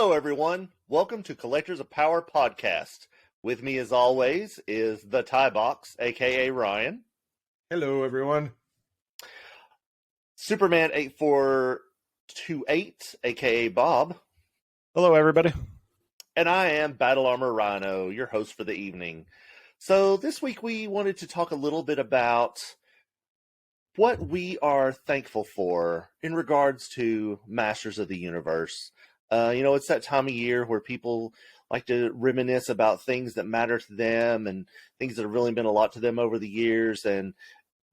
Hello, everyone. Welcome to Collectors of Power podcast. With me, as always, is the Tie Box, a.k.a. Ryan. Hello, everyone. Superman 8428, a.k.a. Bob. Hello, everybody. And I am Battle Armor Rhino, your host for the evening. So this week we wanted to talk a little bit about what we are thankful for in regards to Masters of the Universe. It's that time of year where people like to reminisce about things that matter to them and things that have really meant a lot to them over the years. And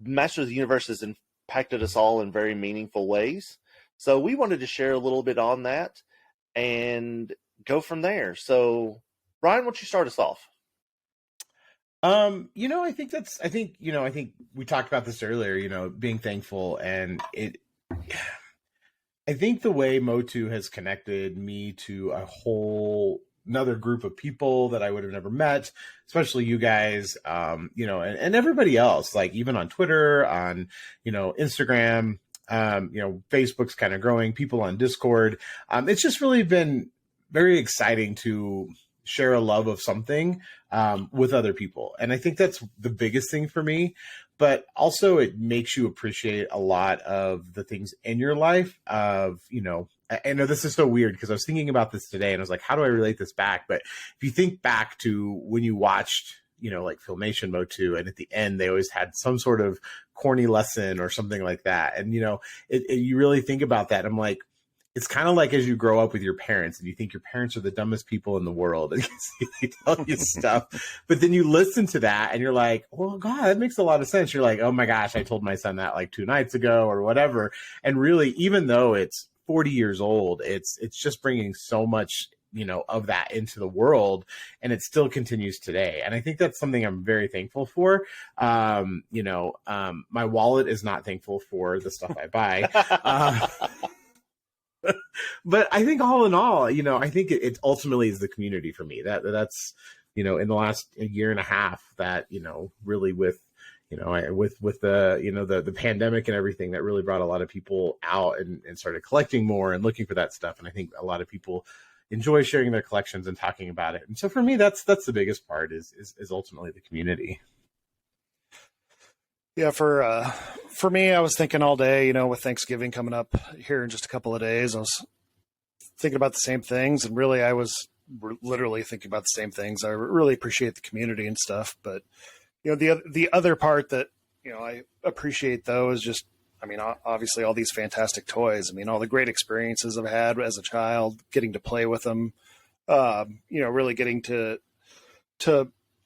Masters of the Universe has impacted us all in very meaningful ways. So we wanted to share a little bit on that and go from there. So, Ryan, why don't you start us off? I think we talked about this earlier, being thankful, and I think the way MOTU has connected me to another group of people that I would have never met, especially you guys, and everybody else, like even on Twitter, on, Instagram, Facebook's kind of growing, people on Discord. It's just really been very exciting to share a love of something with other people. And I think that's the biggest thing for me. But also it makes you appreciate a lot of the things in your life I know this is so weird because I was thinking about this today and I was like, how do I relate this back? But if you think back to when you watched, like Filmation MOTU, and at the end, they always had some sort of corny lesson or something like that. And, you really think about that. I'm like, it's kind of like as you grow up with your parents and you think your parents are the dumbest people in the world and they tell you stuff, but then you listen to that and you're like, well, God, that makes a lot of sense. You're like, oh my gosh, I told my son that like 2 nights ago or whatever. And really, even though it's 40 years old, it's just bringing so much, of that into the world, and it still continues today. And I think that's something I'm very thankful for. My wallet is not thankful for the stuff I buy. But I think all in all, I think it ultimately is the community for me. That's in the last year and a half that, really with the pandemic and everything, that really brought a lot of people out and started collecting more and looking for that stuff. And I think a lot of people enjoy sharing their collections and talking about it. And so for me, that's the biggest part is ultimately the community. Yeah, for me, I was thinking all day, with Thanksgiving coming up here in just a couple of days, I was thinking about the same things. And really, I was literally thinking about the same things. I really appreciate the community and stuff. But, the other part that, I appreciate, though, is just, obviously all these fantastic toys. All the great experiences I've had as a child, getting to play with them, really getting to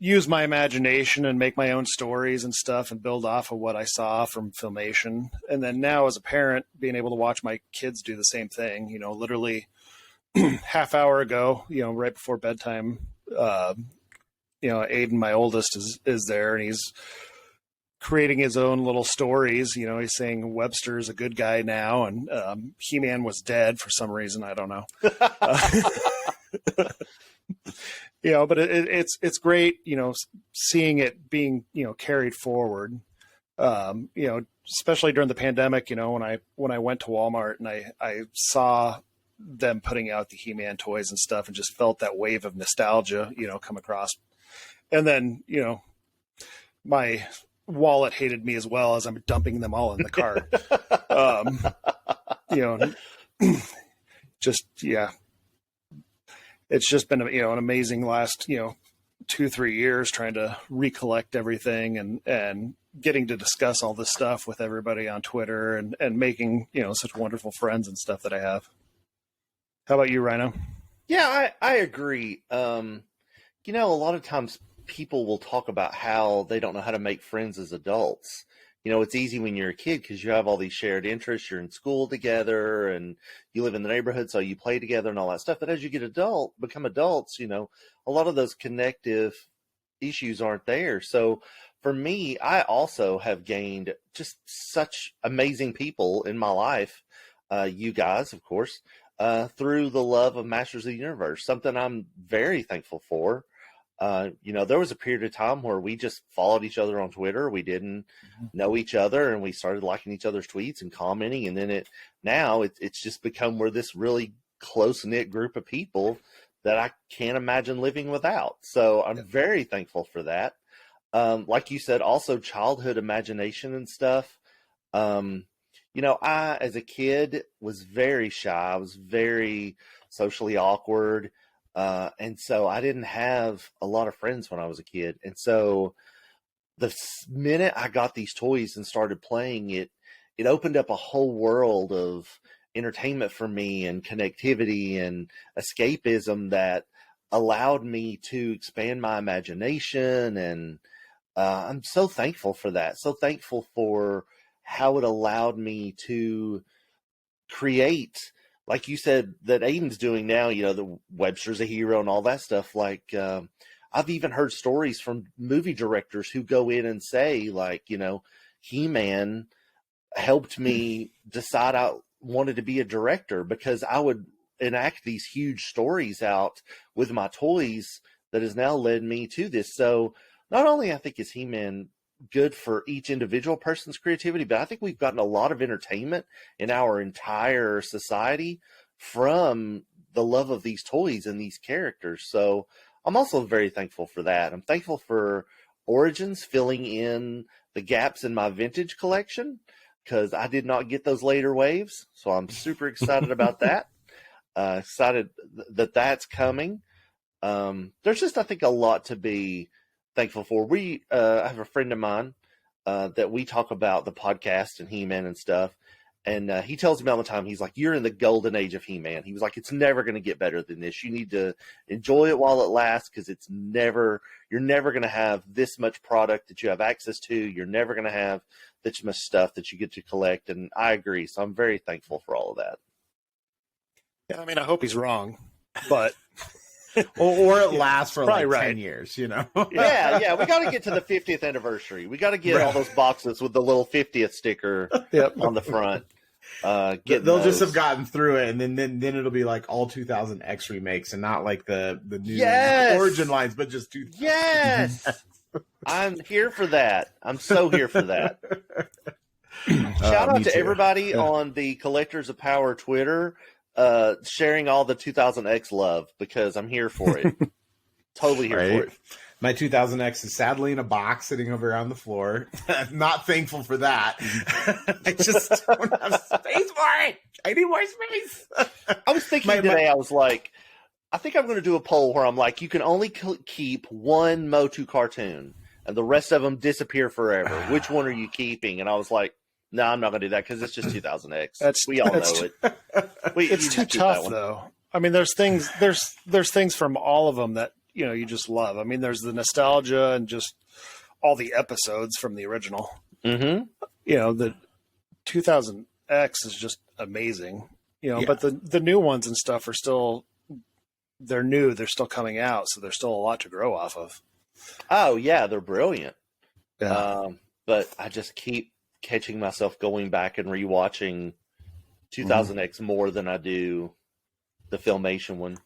use my imagination and make my own stories and stuff and build off of what I saw from Filmation. And then now as a parent, being able to watch my kids do the same thing, literally half hour ago, right before bedtime, Aiden, my oldest, is there, and he's creating his own little stories. He's saying Webster's a good guy now, and He-Man was dead for some reason. I don't know. But it's great, seeing it being, carried forward, especially during the pandemic, when I went to Walmart and I saw them putting out the He-Man toys and stuff and just felt that wave of nostalgia, come across. And then, my wallet hated me as well as I'm dumping them all in the cart. It's just been, an amazing last, 2-3 years trying to recollect everything and getting to discuss all this stuff with everybody on Twitter and making, such wonderful friends and stuff that I have. How about you, Rhino? Yeah, I agree. A lot of times people will talk about how they don't know how to make friends as adults. It's easy when you're a kid because you have all these shared interests. You're in school together and you live in the neighborhood, so you play together and all that stuff. But as you become adults, a lot of those connective issues aren't there. So for me, I also have gained just such amazing people in my life. You guys, of course, through the love of Masters of the Universe, something I'm very thankful for. There was a period of time where we just followed each other on Twitter. We didn't know each other, and we started liking each other's tweets and commenting. And then it's just become we're this really close-knit group of people that I can't imagine living without. So I'm very thankful for that. Like you said, also childhood imagination and stuff. I, as a kid, was very shy. I was very socially awkward. And so I didn't have a lot of friends when I was a kid. And so the minute I got these toys and started playing it, it opened up a whole world of entertainment for me and connectivity and escapism that allowed me to expand my imagination. And I'm so thankful for that. So thankful for how it allowed me to create, like you said, that Aiden's doing now, the Webster's a Hero and all that stuff. Like, I've even heard stories from movie directors who go in and say, like, He-Man helped me decide I wanted to be a director because I would enact these huge stories out with my toys that has now led me to this. So not only I think is He-Man good for each individual person's creativity, but I think we've gotten a lot of entertainment in our entire society from the love of these toys and these characters. So I'm also very thankful for that. I'm thankful for Origins filling in the gaps in my vintage collection because I did not get those later waves. So I'm super excited about that. Excited that that's coming. There's just, I think, a lot to be thankful for. I have a friend of mine that we talk about the podcast and He-Man and stuff. And he tells me all the time, he's like, you're in the golden age of He-Man. He was like, it's never going to get better than this. You need to enjoy it while it lasts because you're never going to have this much product that you have access to. You're never going to have this much stuff that you get to collect. And I agree. So I'm very thankful for all of that. Yeah, I mean, I hope he's wrong, but... or it lasts for like 10 right. years, Yeah. We got to get to the 50th anniversary. We got to get all those boxes with the little 50th sticker on the front. They'll just have gotten through it, and then it'll be like all 2000X remakes, and not like the new origin lines, but just 2000. Yes, I'm here for that. I'm so here for that. Shout out to everybody on the Collectors of Power Twitter, sharing all the 2000X love because I'm here for it. Totally here for it. My 2000X is sadly in a box sitting over on the floor. I'm not thankful for that. I just don't have space for it. I need more space. I was thinking today, I was like, I think I'm going to do a poll where I'm like, you can only keep one MOTU cartoon and the rest of them disappear forever. Which one are you keeping? And I was like, no, I'm not going to do that because it's just 2000X. We all know it. It's too tough, though. I mean, there's things from all of them that, you just love. I mean, there's the nostalgia and just all the episodes from the original. Mm-hmm. The 2000X is just amazing. But the new ones and stuff are still, they're new. They're still coming out. So there's still a lot to grow off of. Oh, yeah. They're brilliant. Yeah. But I just keep catching myself going back and rewatching 2000X more than I do the Filmation one.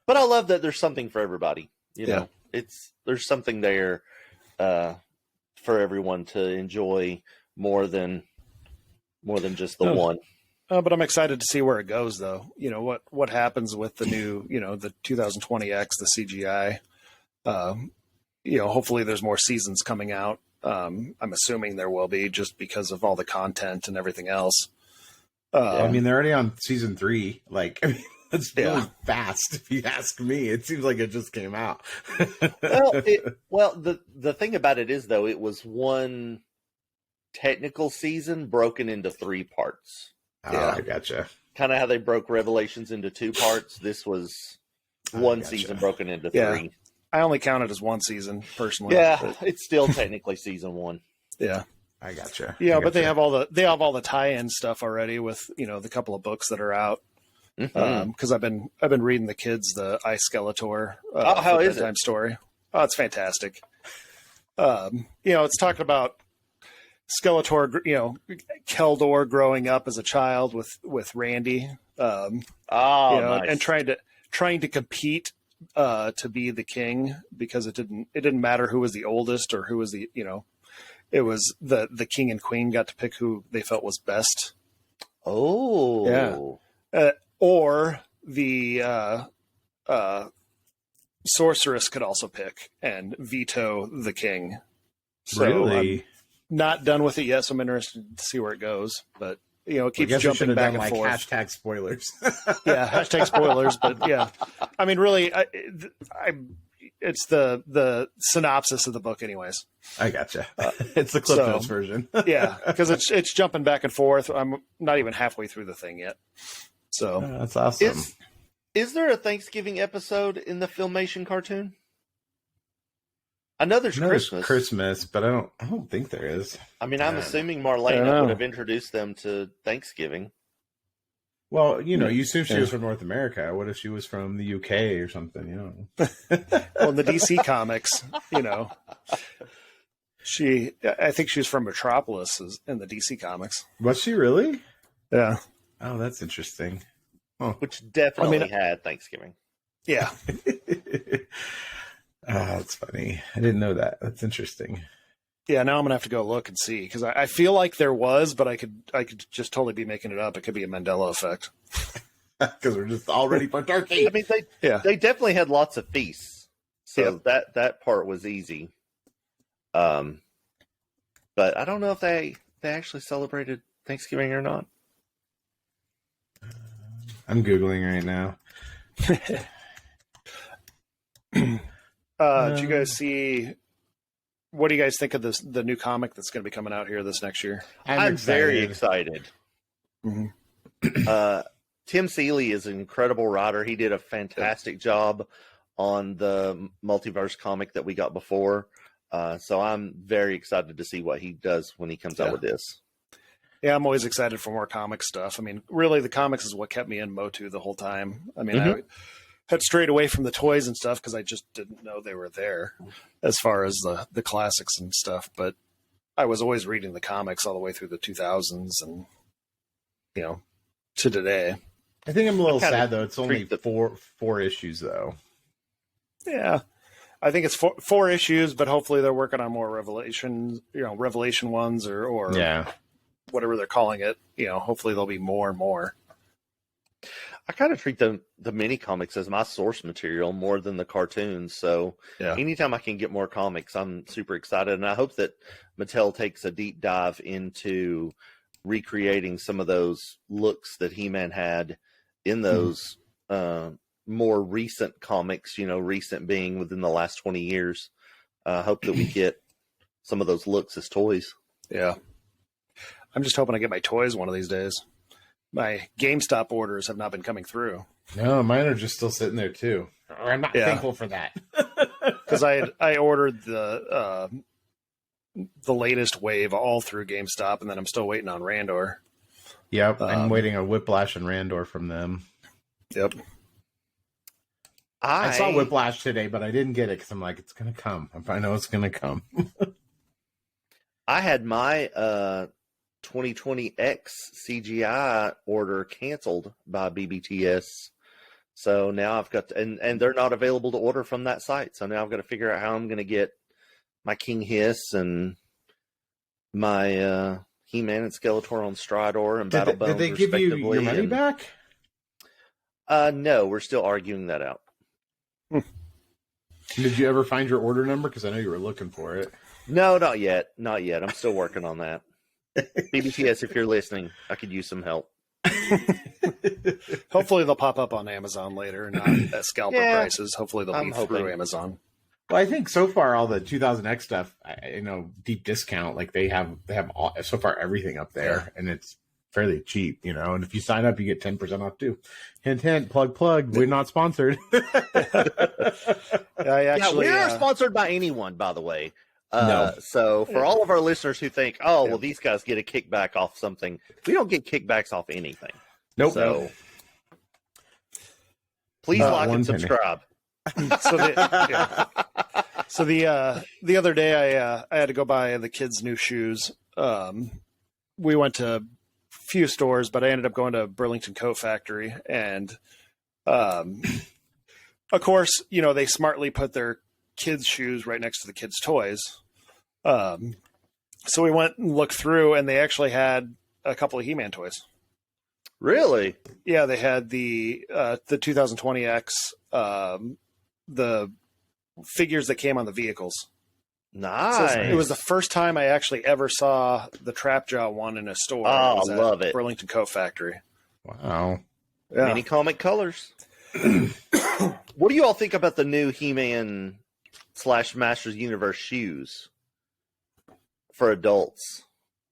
But I love that there's something for everybody. There's something there for everyone to enjoy more than just the one. But I'm excited to see where it goes, though. What happens with the new, the 2020X, the CGI. Hopefully there's more seasons coming out. I'm assuming there will be just because of all the content and everything else. I mean, they're already on season 3. Like, I mean, it's really fast, if you ask me. It seems like it just came out. The thing about it is, though, it was one technical season broken into 3 parts. Oh, I gotcha. Kind of how they broke Revelations into 2 parts. This was one season broken into 3. I only count it as one season, personally. Yeah, it's still technically season 1. Yeah. I gotcha. Yeah, but they have all the tie-in stuff already with, the couple of books that are out. Because I've been reading the kids the I Skeletor how is bedtime story. Oh, it's fantastic. It's talking about Skeletor, Keldor growing up as a child with Randy. Nice. And trying to compete to be the king because it didn't matter who was the oldest or who was the it was the king and queen got to pick who they felt was best. Oh yeah. Or the sorceress could also pick and veto the king. So Really? I'm not done with it yet, so I'm interested to see where it goes. But it I keeps guess we should jumping have back done and like forth. hashtag spoilers. Yeah, hashtag spoilers. But yeah, I mean, really, it's the synopsis of the book, anyways. I gotcha. It's the Cliff so- Notes version. Yeah, because it's jumping back and forth. I'm not even halfway through the thing yet. So That's awesome. Is there a Thanksgiving episode in the Filmation cartoon? I know there's I know there's Christmas. Christmas, but I don't think there is. I mean, I'm Yeah. assuming I Marlena know. would have introduced them to Thanksgiving. Well, you assume she was from North America. What if she was from the UK or something? well, in the DC comics, I think she was from Metropolis in the DC comics. Was she really? Yeah. Oh, that's interesting. Which definitely had Thanksgiving. Yeah. That's funny. I didn't know that. That's interesting. Yeah, now I'm gonna have to go look and see because I feel like there was, but I could just totally be making it up. It could be a Mandela effect. Because we're just all ready for turkey. I mean, they definitely had lots of feasts, so that part was easy. But I don't know if they actually celebrated Thanksgiving or not. I'm Googling right now. Did you guys see? What do you guys think of the new comic that's going to be coming out here this next year? I'm very excited. Mhm. Tim Seeley is an incredible writer. He did a fantastic job on the multiverse comic that we got before. So I'm very excited to see what he does when he comes out with this. Yeah, I'm always excited for more comic stuff. I mean, really, the comics is what kept me in MOTU the whole time. I mean, I had strayed away from the toys and stuff because I just didn't know they were there as far as the classics and stuff. But I was always reading the comics all the way through the 2000s and, to today. I think I'm a little sad, though. It's only four issues, though. Yeah. I think it's four issues, but hopefully they're working on more revelation ones or whatever they're calling it. Hopefully there'll be more and more. I kind of treat the mini comics as my source material more than the cartoons. So anytime I can get more comics, I'm super excited. And I hope that Mattel takes a deep dive into recreating some of those looks that He-Man had in those more recent comics, recent being within the last 20 years. I hope that we get some of those looks as toys. Yeah. I'm just hoping I get my toys one of these days. My GameStop orders have not been coming through. No, mine are just still sitting there too. I'm not thankful for that. Because I ordered the latest wave all through GameStop, and then I'm still waiting on Randor. Yep, I'm waiting on Whiplash and Randor from them. Yep. I saw Whiplash today, but I didn't get it because I'm like, it's going to come. I know it's going to come. I had my 2020X CGI order canceled by BBTS. So now I've got and they're not available to order from that site. So now I've got to figure out how I'm going to get my King Hiss and my He-Man and Skeletor on Stridor and Battle Bones. Did they give you your money back? No, we're still arguing that out. Did you ever find your order number? Because I know you were looking for it. No, not yet. Not yet. I'm still working on that. BBTS, if you're listening, I could use some help. Hopefully they'll pop up on Amazon later, not at scalper prices. Hopefully they'll be through Amazon. Well, I think so far all the 2000X stuff, deep discount, like they have all, so far everything up there, and it's fairly cheap, and if you sign up, you get 10% off too. Hint, hint, plug. We're not sponsored. We are sponsored by anyone, by the way. No. So for all of our listeners who think, well, these guys get a kickback off something, we don't get kickbacks off anything. Nope. So please like and subscribe. So the other day I had to go buy the kids' new shoes. We went to a few stores, but I ended up going to Burlington Coat Factory, and of course, they smartly put their kids' shoes right next to the kids' toys. So we went and looked through, and they actually had a couple of He-Man toys. Really? Yeah, they had the 2020X, the figures that came on the vehicles. So it was the Nice. first time I actually ever saw the Trapjaw one in a store. It Oh, was I at love it. Burlington Coat Factory. Wow. Yeah. Mini comic colors. What do you all think about the new He-Man / Masters Universe shoes for adults?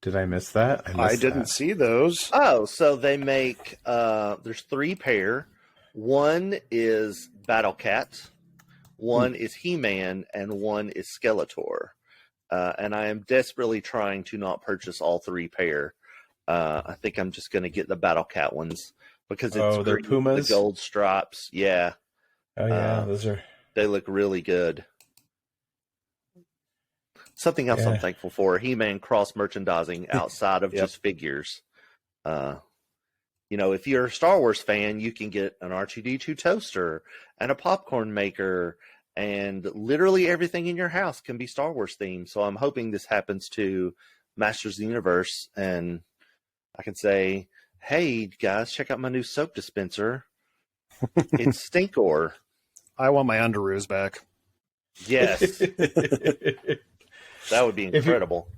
Did I miss that? I didn't see those. Oh, so they make there's 3 pair. One is Battle Cat, one is He-Man, and one is Skeletor. And I am desperately trying to not purchase all 3 pair. I think I'm just going to get the Battle Cat ones because it's they're green, Pumas? the gold stripes. Yeah, Oh yeah, those are. they look really good. Something else Yeah. I'm thankful for: He-Man cross merchandising outside of Yep. just figures. If you're a Star Wars fan, you can get an R2D2 toaster and a popcorn maker, and literally everything in your house can be Star Wars themed. So I'm hoping this happens to Masters of the Universe, and I can say, hey, guys, check out my new soap dispenser. It's Stinkor. I want my underoos back. Yes, that would be incredible.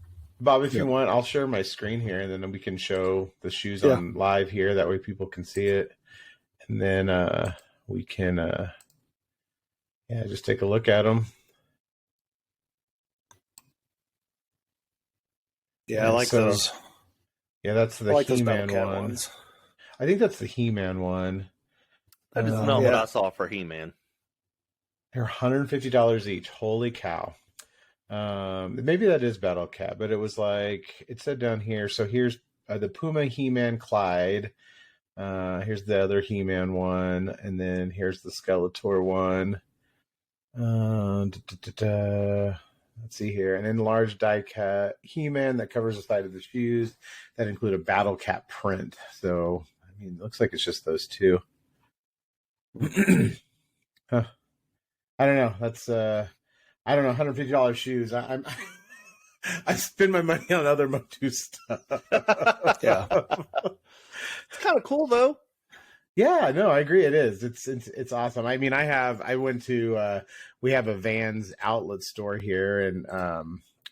Bob, if you want, I'll share my screen here, and then we can show the shoes on live here. That way people can see it. And then we can, just take a look at them. Yeah, I like those. Yeah, that's the I like those He-Man Battle Cat one. ones. I think that's the He-Man one. That is not what I saw for He-Man. They're $150 each. Holy cow. Maybe that is Battle Cat, but it was like, it said down here. So here's the Puma He-Man Clyde. Here's the other He-Man one. And then here's the Skeletor one. Let's see here. An enlarged die cut He-Man that covers the side of the shoes that include a Battle Cat print. So, I mean, it looks like it's just those 2. Huh. I don't know. That's I don't know, $150 shoes. I spend my money on other MOTU stuff. Yeah, It's kind of cool though. Yeah, no, I agree. It is. It's awesome. I mean, we have a Vans outlet store here, and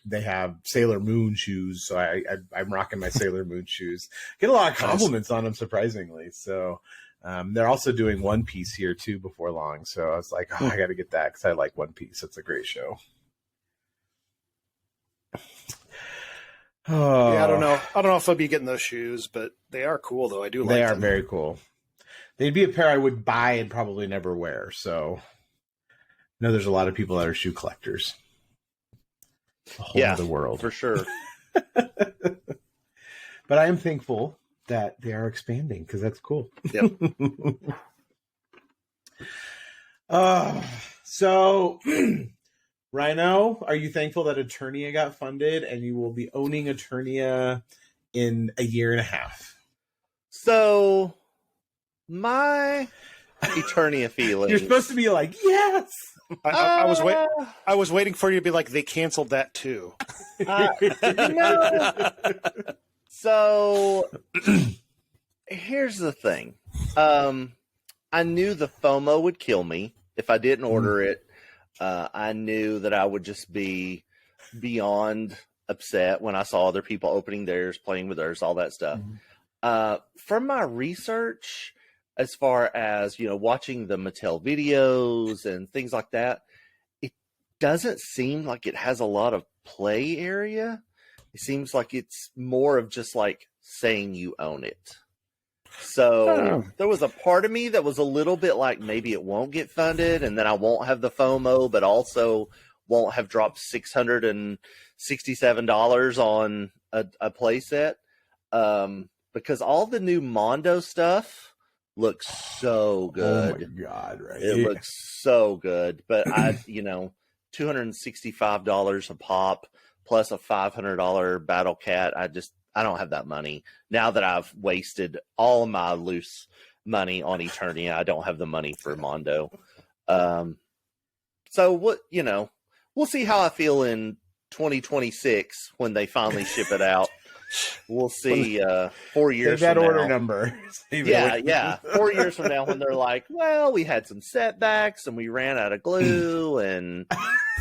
they have Sailor Moon shoes. So I'm rocking my Sailor Moon shoes. Get a lot of compliments on them, surprisingly. So they're also doing One Piece here too before long. So I was like, I got to get that because I like One Piece. It's a great show. Oh. Yeah, I don't know if I'll be getting those shoes, but they are cool though. I do like them. They are very cool. They'd be a pair I would buy and probably never wear. So I know there's a lot of people that are shoe collectors. A whole other world. For sure. But I am thankful that they are expanding because that's cool. Yep. So Rhino, are you thankful that Eternia got funded and you will be owning Eternia in a year and a half? So my Eternia feeling. You're supposed to be like, yes. I was waiting for you to be like, they canceled that too. No. So here's the thing. I knew the FOMO would kill me if I didn't order it. I knew that I would just be beyond upset when I saw other people opening theirs, playing with theirs, all that stuff. From my research, as far as, watching the Mattel videos and things like that, it doesn't seem like it has a lot of play area. It seems like it's more of just like saying you own it. So there was a part of me that was a little bit like, maybe it won't get funded and then I won't have the FOMO, but also won't have dropped $667 on a playset. Because all the new Mondo stuff looks so good. Oh my God, right? It looks so good. But $265 a pop plus a $500 Battle Cat. I don't have that money. Now that I've wasted all of my loose money on Eternia, I don't have the money for Mondo. So what, we'll see how I feel in 2026 when they finally ship it out. we'll see 4 years Save that from order now. number. Save Yeah, it. yeah. 4 years from now, when they're like, "Well, we had some setbacks, and we ran out of glue, and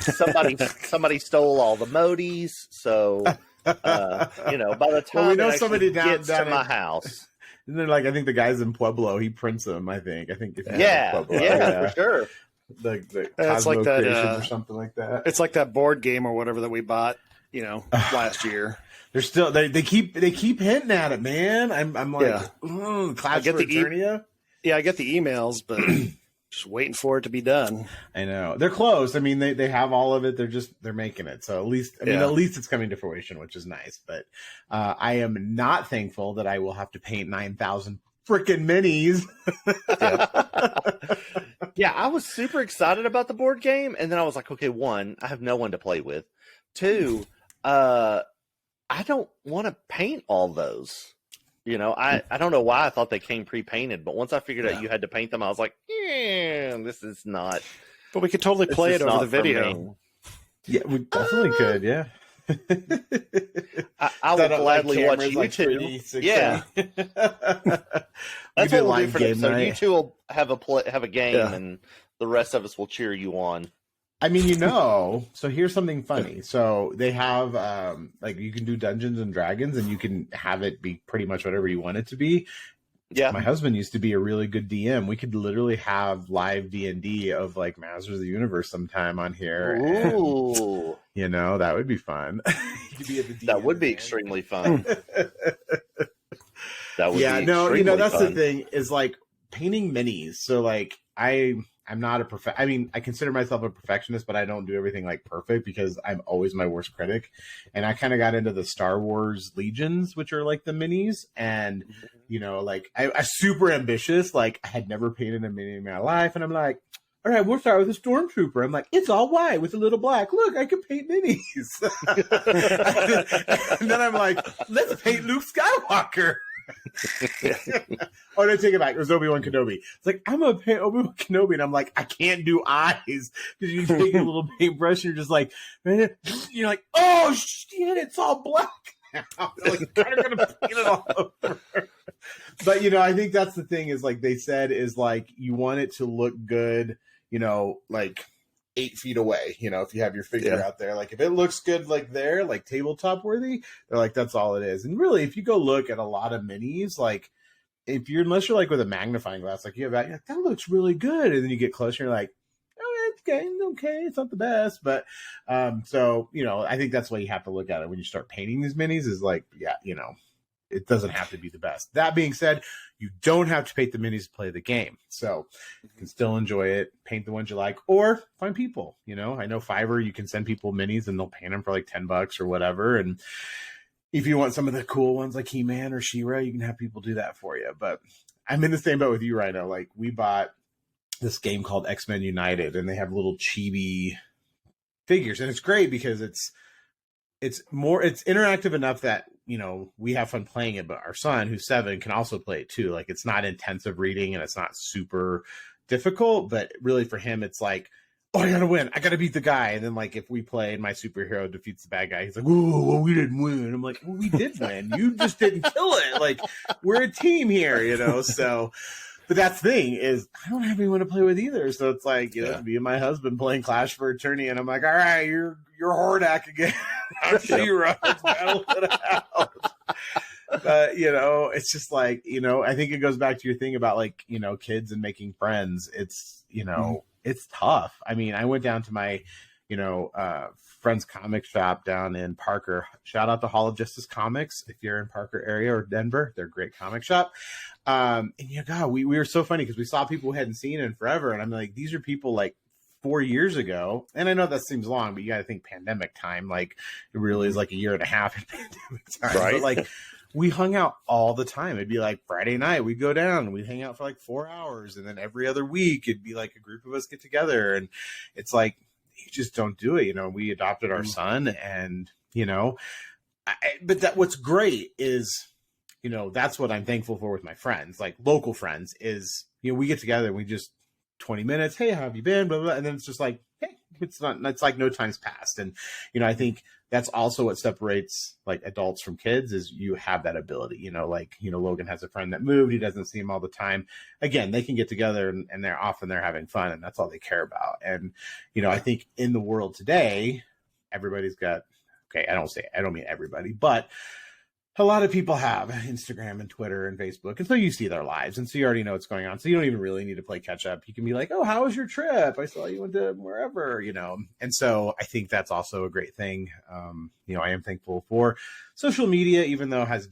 somebody stole all the MOTUs." So, by the time Well, we know it actually somebody gets to down my in- house, And then, like, I think the guys in Pueblo, he prints them. I think if you know yeah, Pueblo, for sure. the It's Cosmo like that, Creations or something like that. It's like that board game or whatever that we bought, last year. They're still they keep hinting at it, man. I'm like, Clash get for the Eternia. Yeah, I get the emails, but just waiting for it to be done. I know they're close. I mean, they have all of it. They're making it. So at least it's coming to fruition, which is nice. But I am not thankful that I will have to paint 9,000 freaking minis. Yeah, I was super excited about the board game, and then I was like, okay, one, I have no one to play with. Two, I don't want to paint all those. I don't know why I thought they came pre-painted, but once I figured out you had to paint them, I was like, this is not. But we could totally play it over the video. Yeah, we definitely could. Yeah. I will gladly watch YouTube. Yeah, that's what we'll do for next. So you two will have a game, and the rest of us will cheer you on. I mean, so here's something funny. So they have, you can do Dungeons and Dragons, and you can have it be pretty much whatever you want it to be. Yeah. My husband used to be a really good DM. We could literally have live D&D of like Masters of the Universe sometime on here. Ooh. And, that would be fun. That would be extremely fun. That would be that's fun. the thing is like painting minis. So like I'm not I consider myself a perfectionist, but I don't do everything like perfect because I'm always my worst critic. And I kind of got into the Star Wars Legions, which are like the minis. And, I super ambitious. Like I had never painted a mini in my life. And I'm like, all right, we'll start with a stormtrooper. I'm like, it's all white with a little black. Look, I can paint minis. And then I'm like, let's paint Luke Skywalker. Oh no, take it back. It was Obi-Wan Kenobi. It's like, I'm gonna paint Obi-Wan Kenobi, and I'm like, I can't do eyes because you take a little paintbrush and you're just like, you're like, oh shit, it's all black now. Like, kind of gonna paint it all over. But I think that's the thing is like they said is like you want it to look good, like 8 feet away, if you have your figure out there, like if it looks good, like there, like tabletop worthy, they're like, that's all it is. And really, if you go look at a lot of minis, like unless you're like with a magnifying glass, like you have that looks really good. And then you get closer, you're like, oh, it's okay. It's not the best. But, I think that's why you have to look at it when you start painting these minis is like, it doesn't have to be the best. That being said, you don't have to paint the minis to play the game. So you can still enjoy it, paint the ones you like, or find people. I know Fiverr, you can send people minis and they'll paint them for like $10 or whatever. And if you want some of the cool ones like He-Man or She-Ra, you can have people do that for you. But I'm in the same boat with you right now. Like we bought this game called X-Men United and they have little chibi figures. And it's great because it's interactive enough that we have fun playing it, but our son who's 7 can also play it too. Like it's not intensive reading and it's not super difficult, but really for him it's like, oh, I gotta win, I gotta beat the guy. And then like if we play and my superhero defeats the bad guy, he's like, oh, well, we didn't win. I'm like, well, we did win, you just didn't kill it. Like we're a team here, so. But that's the thing is I don't have anyone to play with either. So it's like, me and my husband playing Clash for Eternia, and I'm like, all right, you're Hordak again. I'm She-Ra. Let's battle it out. But, it's just like, I think it goes back to your thing about like, kids and making friends. It's, it's tough. I mean, I went down to my, friend's comic shop down in Parker. Shout out to Hall of Justice Comics. If you're in Parker area or Denver, they're a great comic shop. And God, we were so funny because we saw people who hadn't seen it in forever. And I'm like, these are people like 4 years ago. And I know that seems long, but you got to think pandemic time. Like it really is like a year and a half in pandemic time. Right. But like we hung out all the time. It'd be like Friday night, we'd go down and we'd hang out for like 4 hours. And then every other week it'd be like a group of us get together. And it's like, you just don't do it. We adopted our son and, but what's great is, that's what I'm thankful for with my friends, like local friends is, we get together and we just 20 minutes. Hey, how have you been? Blah, blah, blah. And then it's just like, hey, it's like no time's passed. And, I think that's also what separates like adults from kids is you have that ability, Logan has a friend that moved. He doesn't see him all the time. Again, they can get together and they're having fun, and that's all they care about. And, I think in the world today, everybody's got, okay, I don't mean everybody, but a lot of people have Instagram and Twitter and Facebook. And so you see their lives. And so you already know what's going on. So you don't even really need to play catch up. You can be like, oh, how was your trip? I saw you went to wherever, And so I think that's also a great thing. I am thankful for social media, even though as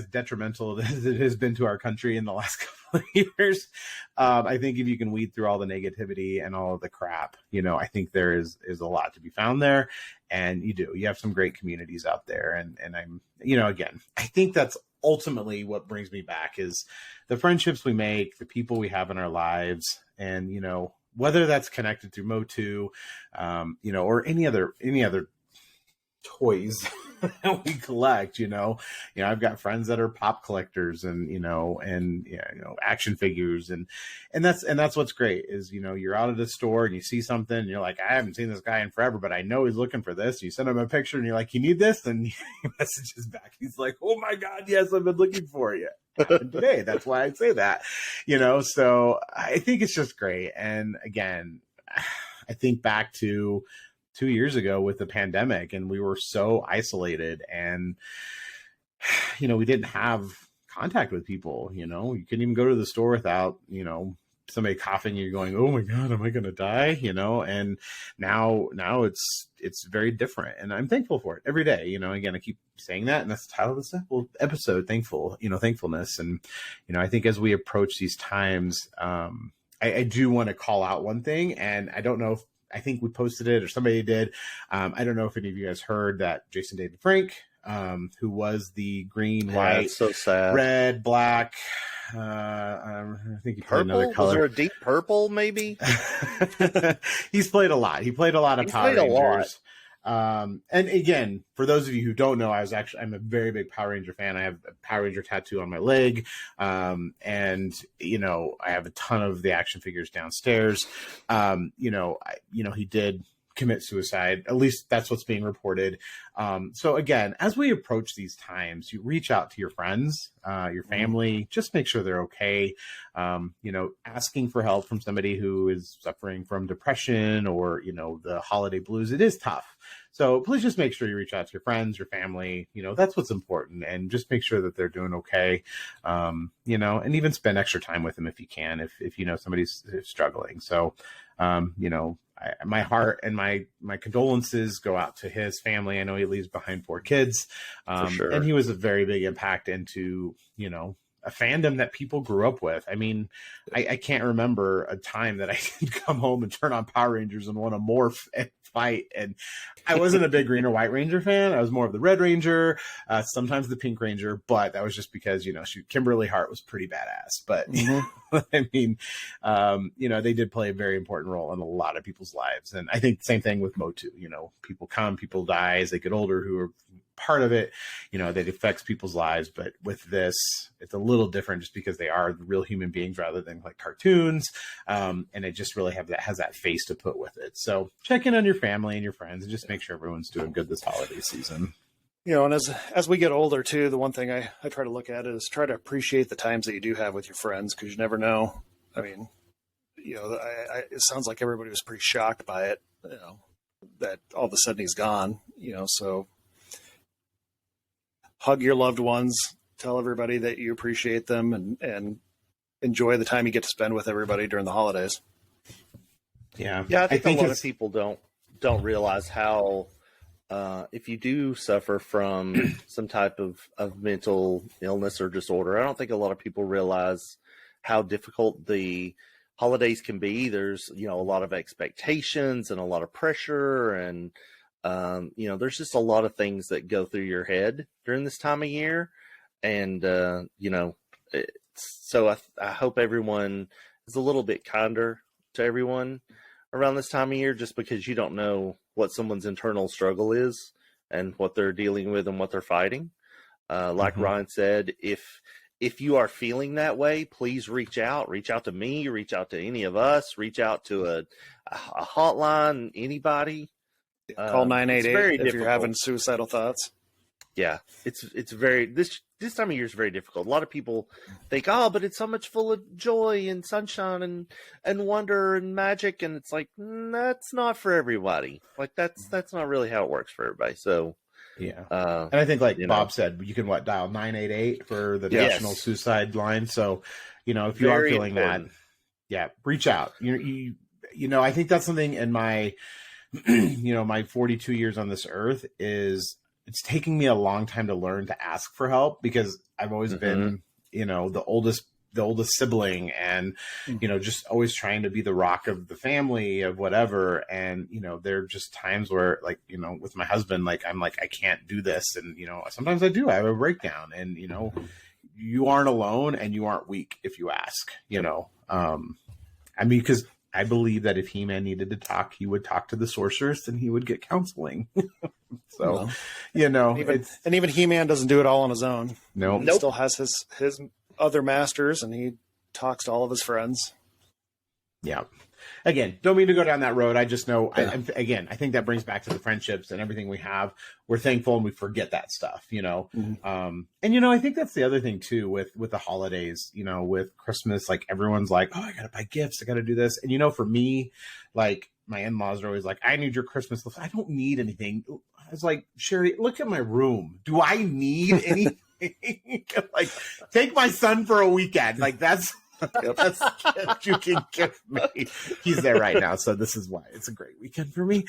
detrimental as it has been to our country in the last couple of years. I think if you can weed through all the negativity and all of the crap, I think there is a lot to be found there. And you have some great communities out there. And I'm, again, I think that's ultimately what brings me back is the friendships we make, the people we have in our lives, and, whether that's connected through MOTU, or any other toys that we collect, I've got friends that are pop collectors and, action figures and that's what's great is, you're out at a store and you see something and you're like, I haven't seen this guy in forever, but I know he's looking for this. You send him a picture and you're like, you need this? And he messages back. He's like, oh my God, yes, I've been looking for you. Today. That's why I say that, so I think it's just great. And again, I think back to 2 years ago with the pandemic, and we were so isolated and, we didn't have contact with people, you couldn't even go to the store without, somebody coughing, you're going, oh my God, am I going to die? And now it's very different. And I'm thankful for it every day. Again, I keep saying that, and that's the title of this episode, thankfulness. And, I think as we approach these times, I do want to call out one thing, and I don't know if, I think we posted it or somebody did. I don't know if any of you guys heard that Jason David Frank, who was the green, white, so sad. Red, black. I think he played another color. Was there a deep purple? Maybe. He's played a lot. He played a lot of Power Rangers. And again, for those of you who don't know, I'm a very big Power Ranger fan. I have a Power Ranger tattoo on my leg. And I have a ton of the action figures downstairs. He did commit suicide. At least that's what's being reported. So again, as we approach these times, you reach out to your friends, your family, just make sure they're okay. Asking for help from somebody who is suffering from depression or, the holiday blues, it is tough. So please just make sure you reach out to your friends, your family, that's what's important, and just make sure that they're doing okay. And even spend extra time with them if you can, if somebody's struggling. So, my heart and my condolences go out to his family. I know he leaves behind 4 kids. For sure. And he was a very big impact into, a fandom that people grew up with. I mean, I can't remember a time that I didn't come home and turn on Power Rangers and want to morph and fight. And I wasn't a big Green or White Ranger fan. I was more of the Red Ranger, sometimes the Pink Ranger, but that was just because, Kimberly Hart was pretty badass. But I mean, they did play a very important role in a lot of people's lives. And I think the same thing with MOTU, people come, people die as they get older who are part of it, that affects people's lives. But with this, it's a little different just because they are real human beings rather than like cartoons. And it just really has that face to put with it. So check in on your family and your friends and just make sure everyone's doing good this holiday season. And as we get older too, the one thing I try to look at is try to appreciate the times that you do have with your friends, because you never know. I mean, it sounds like everybody was pretty shocked by it, that all of a sudden he's gone, so hug your loved ones, tell everybody that you appreciate them, and enjoy the time you get to spend with everybody during the holidays. Yeah. I think a lot of people don't realize how, if you do suffer from some type of mental illness or disorder, I don't think a lot of people realize how difficult the holidays can be. There's, a lot of expectations and a lot of pressure, and there's just a lot of things that go through your head during this time of year. And, so I hope everyone is a little bit kinder to everyone around this time of year, just because you don't know what someone's internal struggle is and what they're dealing with and what they're fighting. Like Ryan said, if you are feeling that way, please reach out to me, reach out to any of us, reach out to a hotline, anybody. Call 988 if difficult. you're having suicidal thoughts. Yeah, it's very this time of year is very difficult. A lot of people think, oh, but it's so much full of joy and sunshine and wonder and magic, and it's like that's not for everybody. Like that's not really how it works for everybody. So yeah, and I think like Bob said, you can dial 988 for the National Suicide Line. So if you are feeling important. That, reach out. You I think that's something in my my 42 years on this earth is. It's taking me a long time to learn to ask for help because I've always been, the oldest sibling and, just always trying to be the rock of the family of whatever. And, there are just times where like, with my husband, like, I'm like, I can't do this. And, sometimes I do, I have a breakdown and, you aren't alone and you aren't weak if you ask, because I believe that if He-Man needed to talk, he would talk to the sorceress and he would get counseling. So, even He-Man doesn't do it all on his own. No, He still has his other masters and he talks to all of his friends. Yeah. Again, don't mean to go down that road. I just know, I think that brings back to the friendships and everything we have. We're thankful and we forget that stuff, And, I think that's the other thing too, with the holidays, with Christmas, like everyone's like, oh, I got to buy gifts. I got to do this. And, for me, like my in-laws are always like, I need your Christmas list. I don't need anything. I was like, Sherry, look at my room. Do I need anything? Like, take my son for a weekend. Like that's the best gift you can give me. He's there right now, so this is why it's a great weekend for me.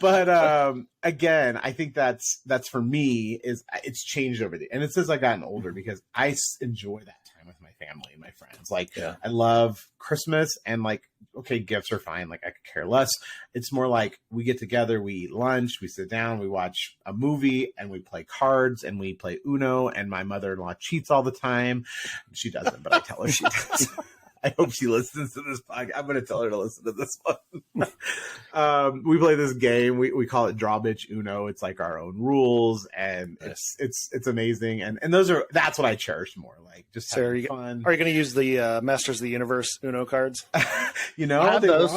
But again, I think that's for me is it's changed over and it's as I've gotten older because I enjoy that time with my family and my friends. Like I love Christmas and like okay, gifts are fine. Like I could care less. It's more like we get together, we eat lunch, we sit down, we watch a movie, and we play cards, and we play Uno. And my mother-in-law cheats all the time. She doesn't, but I tell her she does. I hope she listens to this podcast. I'm going to tell her to listen to this one. We play this game. We call it Draw Bitch Uno. It's like our own rules, and it's amazing. And that's what I cherish more. Like just having fun. Are you going to use the Masters of the Universe Uno cards? I have those.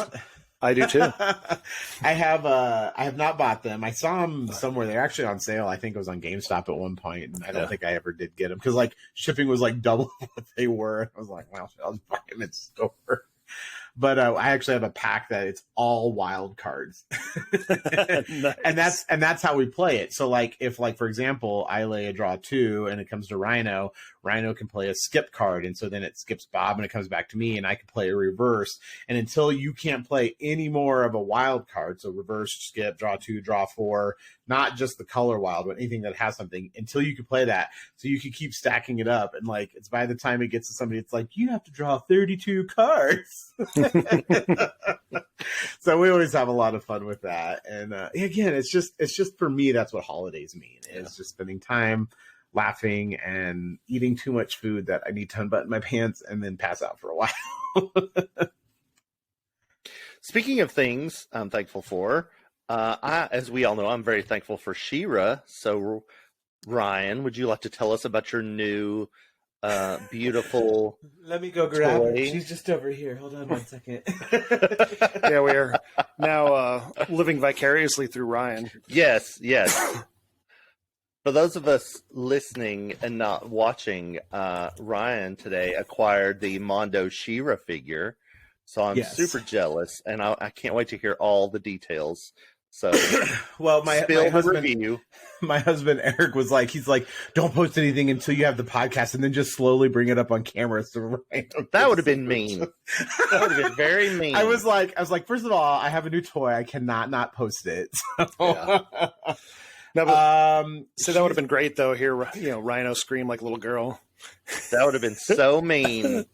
I do too. I have not bought them. I saw them somewhere. They're actually on sale. I think it was on GameStop at one point, and I don't think I ever did get them because like shipping was like double what they were. I was like, well, I'll just buy them at store. But I actually have a pack that it's all wild cards, nice. and that's how we play it. So like if like for example I lay a draw 2 and it comes to Rhino can play a skip card, and so then it skips Bob and it comes back to me, and I can play a reverse. And until you can't play any more of a wild card, so reverse, skip, draw 2, draw 4, not just the color wild, but anything that has something, until you can play that, so you can keep stacking it up. And like it's by the time it gets to somebody, it's like you have to draw 32 cards. So we always have a lot of fun with that. And again, it's just for me, that's what holidays mean. It's just spending time laughing and eating too much food that I need to unbutton my pants and then pass out for a while. Speaking of things I'm thankful for, as we all know, I'm very thankful for She-Ra. So Ryan, would you like to tell us about your new beautiful Let me go grab toy? her. She's just over here. Hold on 1 second. Yeah, we are now living vicariously through Ryan. Yes. For those of us listening and not watching, Ryan today acquired the Mondo She-Ra figure. So I'm super jealous, and I can't wait to hear all the details. So, well, my review. My husband Eric was like, he's like, don't post anything until you have the podcast, and then just slowly bring it up on camera. So that would have been mean. That would have been very mean. I was like, first of all, I have a new toy. I cannot not post it. So. Yeah. No, but, so that would have been great, though. Here, Rhino scream like a little girl. That would have been so mean.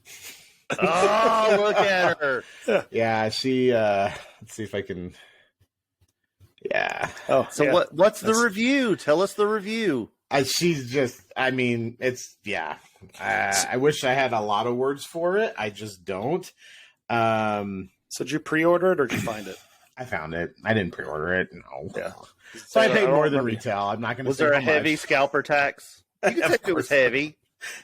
Oh, look at her. Yeah, she. Let's see if I can. Yeah. Oh, so yeah. What's the review? Tell us the review. She's just. I mean, it's I wish I had a lot of words for it. I just don't. So did you pre-order it or did you find it? I found it. I didn't pre-order it. No. Yeah. So I paid more than retail. I'm not going to. Was there a heavy scalper tax? You can say it was heavy.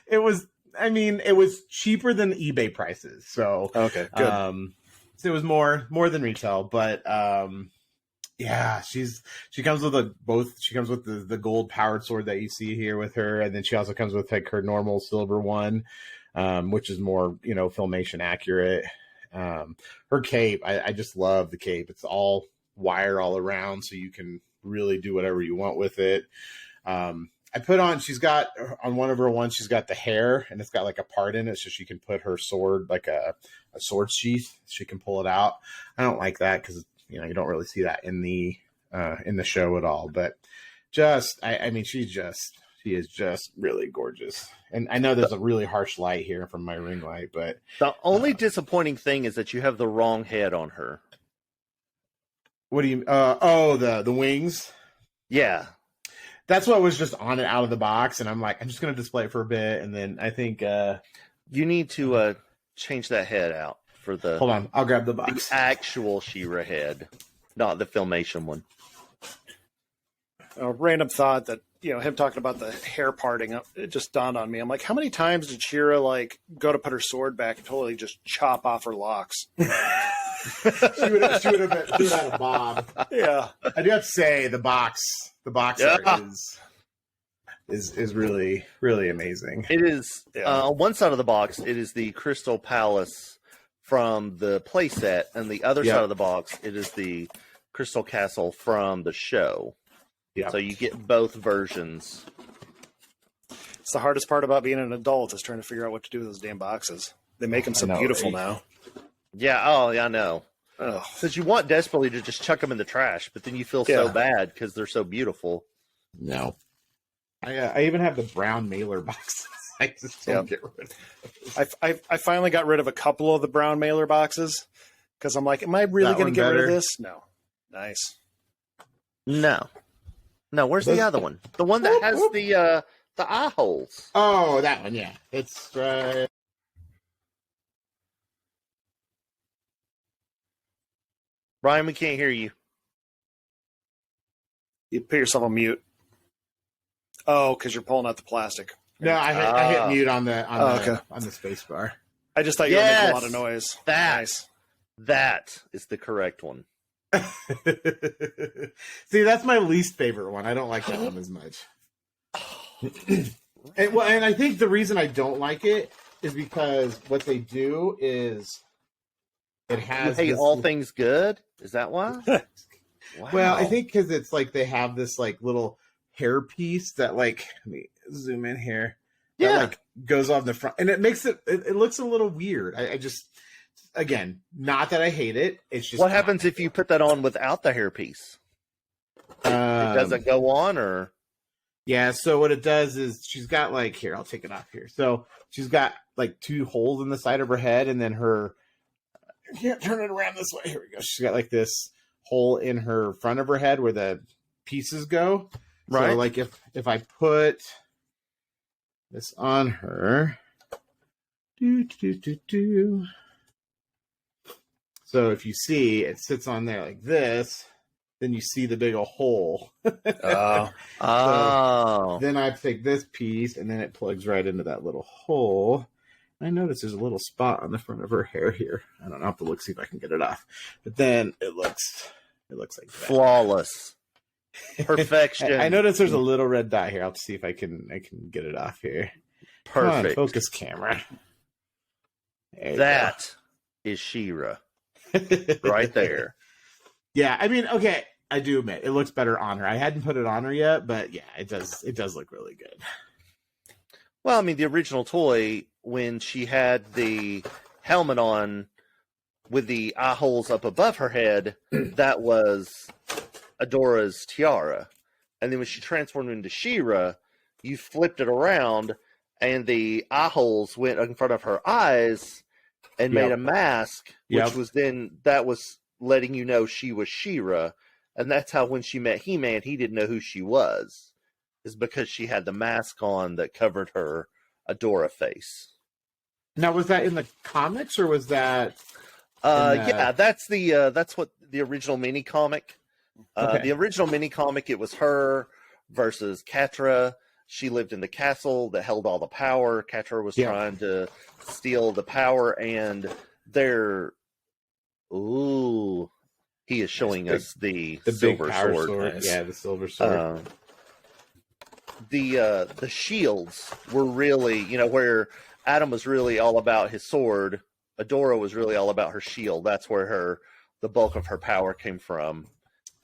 It was. I mean, it was cheaper than eBay prices. So okay, good. it was more than retail, but yeah, she comes with the gold powered sword that you see here with her, and then she also comes with like her normal silver one, which is more, you know, Filmation accurate. Her cape, I just love the cape. It's all wire all around, so you can really do whatever you want with it. I put on, she's got on one of her ones, she's got the hair and it's got like a part in it so she can put her sword, like a sword sheath. She can pull it out. I don't like that because, you know, you don't really see that in the show at all. But just, I mean, she is just really gorgeous. And I know there's a really harsh light here from my ring light, but the only disappointing thing is that you have the wrong head on her. what do you, the wings? Yeah. That's what was just on it out of the box, and I'm like, I'm just going to display it for a bit, and then I think you need to change that head out for the. Hold on, I'll grab the box. The actual She-Ra head, not the Filmation one. A random thought that, you know, him talking about the hair parting, it just dawned on me. I'm like, how many times did She-Ra like go to put her sword back and totally just chop off her locks? she would have had a bob. Yeah, I do have to say the box art is really, really amazing. It is on one side of the box. It is the Crystal Palace from the playset, and the other side of the box, it is the Crystal Castle from the show. Yeah, so you get both versions. It's the hardest part about being an adult is trying to figure out what to do with those damn boxes. They make them so beautiful now. Yeah, I know. Because you want desperately to just chuck them in the trash, but then you feel so bad because they're so beautiful. No. I even have the brown mailer boxes. I just don't get rid of them. I finally got rid of a couple of the brown mailer boxes because I'm like, am I really going to get rid of this? No. Nice. No, where's the other one? The one that has the eye holes. Oh, that one, yeah. It's Ryan, we can't hear you. You put yourself on mute. Oh, because you're pulling out the plastic. No, I hit mute on the space bar. I just thought you were making a lot of noise. That is the correct one. See, that's my least favorite one. I don't like that one as much. And I think the reason I don't like it is because what they do is it has. Hey, all things good. Is that why? Wow. Well, I think because it's like they have this like little hair piece that like, let me zoom in here. Yeah, that, like goes on the front, and it makes it looks a little weird. I just, again, not that I hate it. It's just what happens if you put that on without the hairpiece? It doesn't go on, or yeah. So what it does is she's got like here. I'll take it off here. So she's got like 2 holes in the side of her head, and then her. I can't turn it around this way. Here we go. She's got like this hole in her front of her head where the pieces go. Right. So like if I put this on her, so if you see it sits on there like this, then you see the big old hole. So then I take this piece and then it plugs right into that little hole. I notice there's a little spot on the front of her hair here. I don't know. I'll have to look, see if I can get it off. But then it looks like that. Flawless. Perfection. I notice there's a little red dot here. I'll have to see if I can get it off here. Perfect. Come on, focus camera. That is She-Ra. Right there. Yeah, I mean, okay, I do admit it looks better on her. I hadn't put it on her yet, but yeah, it does look really good. Well, I mean, the original toy, when she had the helmet on with the eye holes up above her head, that was Adora's tiara. And then when she transformed into She-Ra, you flipped it around, and the eye holes went in front of her eyes and made a mask, which was that was letting you know she was She-Ra. And that's how when she met He-Man, he didn't know who she was. Is because she had the mask on that covered her Adora face. Now, was that in the comics or was that? Yeah, that's what the original mini comic. The original mini comic, it was her versus Catra. She lived in the castle that held all the power. Catra was trying to steal the power, and their Ooh, he is showing us the big silver power sword. Nice. Yeah, the silver sword. The shields were really, where Adam was really all about his sword, Adora was really all about her shield. That's where the bulk of her power came from.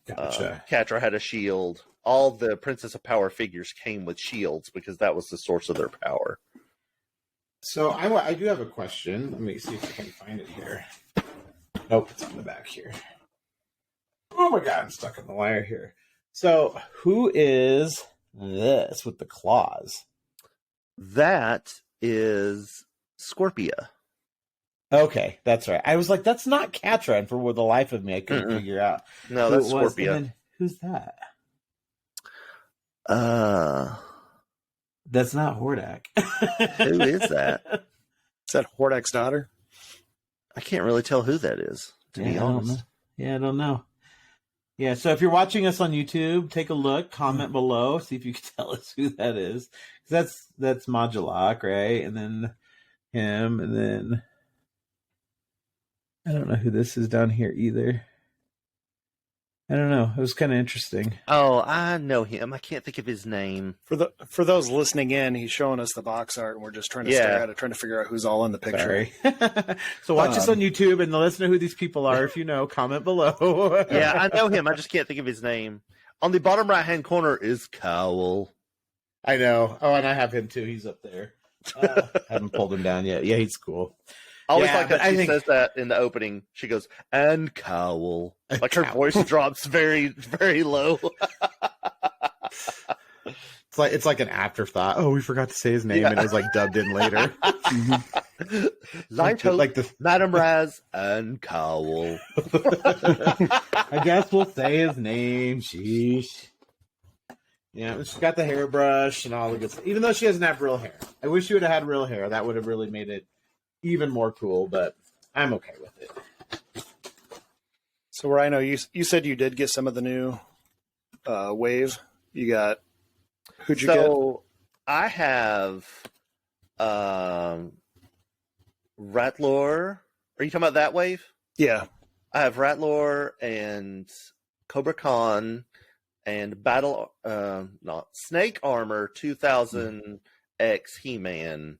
Gotcha. Catra had a shield. All the Princess of Power figures came with shields because that was the source of their power. So I do have a question. Let me see if I can find it here. Nope, it's on the back here. Oh my god, I'm stuck in the wire here. So who is this with the claws? That is Scorpia. Okay, that's right. I was like, that's not Catra, and for the life of me, I couldn't figure out No, who that's it was. Scorpia. And then, who's that? That's not Hordak. Who is that? Is that Hordak's daughter? I can't really tell who that is, to be honest. I don't know. Yeah, so if you're watching us on YouTube, take a look, comment below, see if you can tell us who that is. That's Modulok, right? And then him, and then I don't know who this is down here either. I don't know. It was kind of interesting. Oh, I know him. I can't think of his name. For those listening in, he's showing us the box art, and we're just trying to stare at it, trying to figure out who's all in the picture. Sorry. So watch us on YouTube and let us know who these people are. If you know, comment below. Yeah, I know him. I just can't think of his name. On the bottom right-hand corner is Cowl. I know. Oh, and I have him too. He's up there. Haven't pulled him down yet. Yeah, he's cool. I always like that she says that in the opening. She goes, and Cowl. Like her voice drops very, very low. It's like an afterthought. Oh, we forgot to say his name, and it was like dubbed in later. Light like Madame Raz and Cowl. I guess we'll say his name. Sheesh. Yeah, she's got the hairbrush and all the good stuff. Even though she doesn't have real hair. I wish she would have had real hair. That would have really made it even more cool, but I'm okay with it. So, Rhino, you said you did get some of the new wave. You got, who'd you get? So, I have Ratlor. Are you talking about that wave? Yeah. I have Ratlor and Cobra Khan and Snake Armor 2000X He-Man.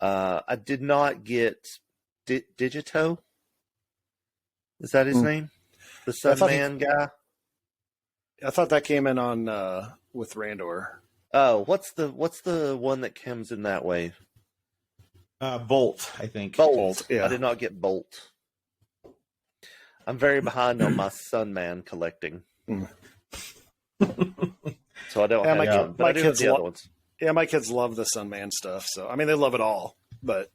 I did not get Digito. Is that his name? The Sunman guy? I thought that came in on with Randor. Oh, what's the one that comes in that wave? Bolt, I think. Bolt. Yeah. I did not get Bolt. I'm very behind on my Sunman collecting. So I don't have them, but I do have the other ones. Yeah, my kids love the Sunman stuff. So, I mean, they love it all. But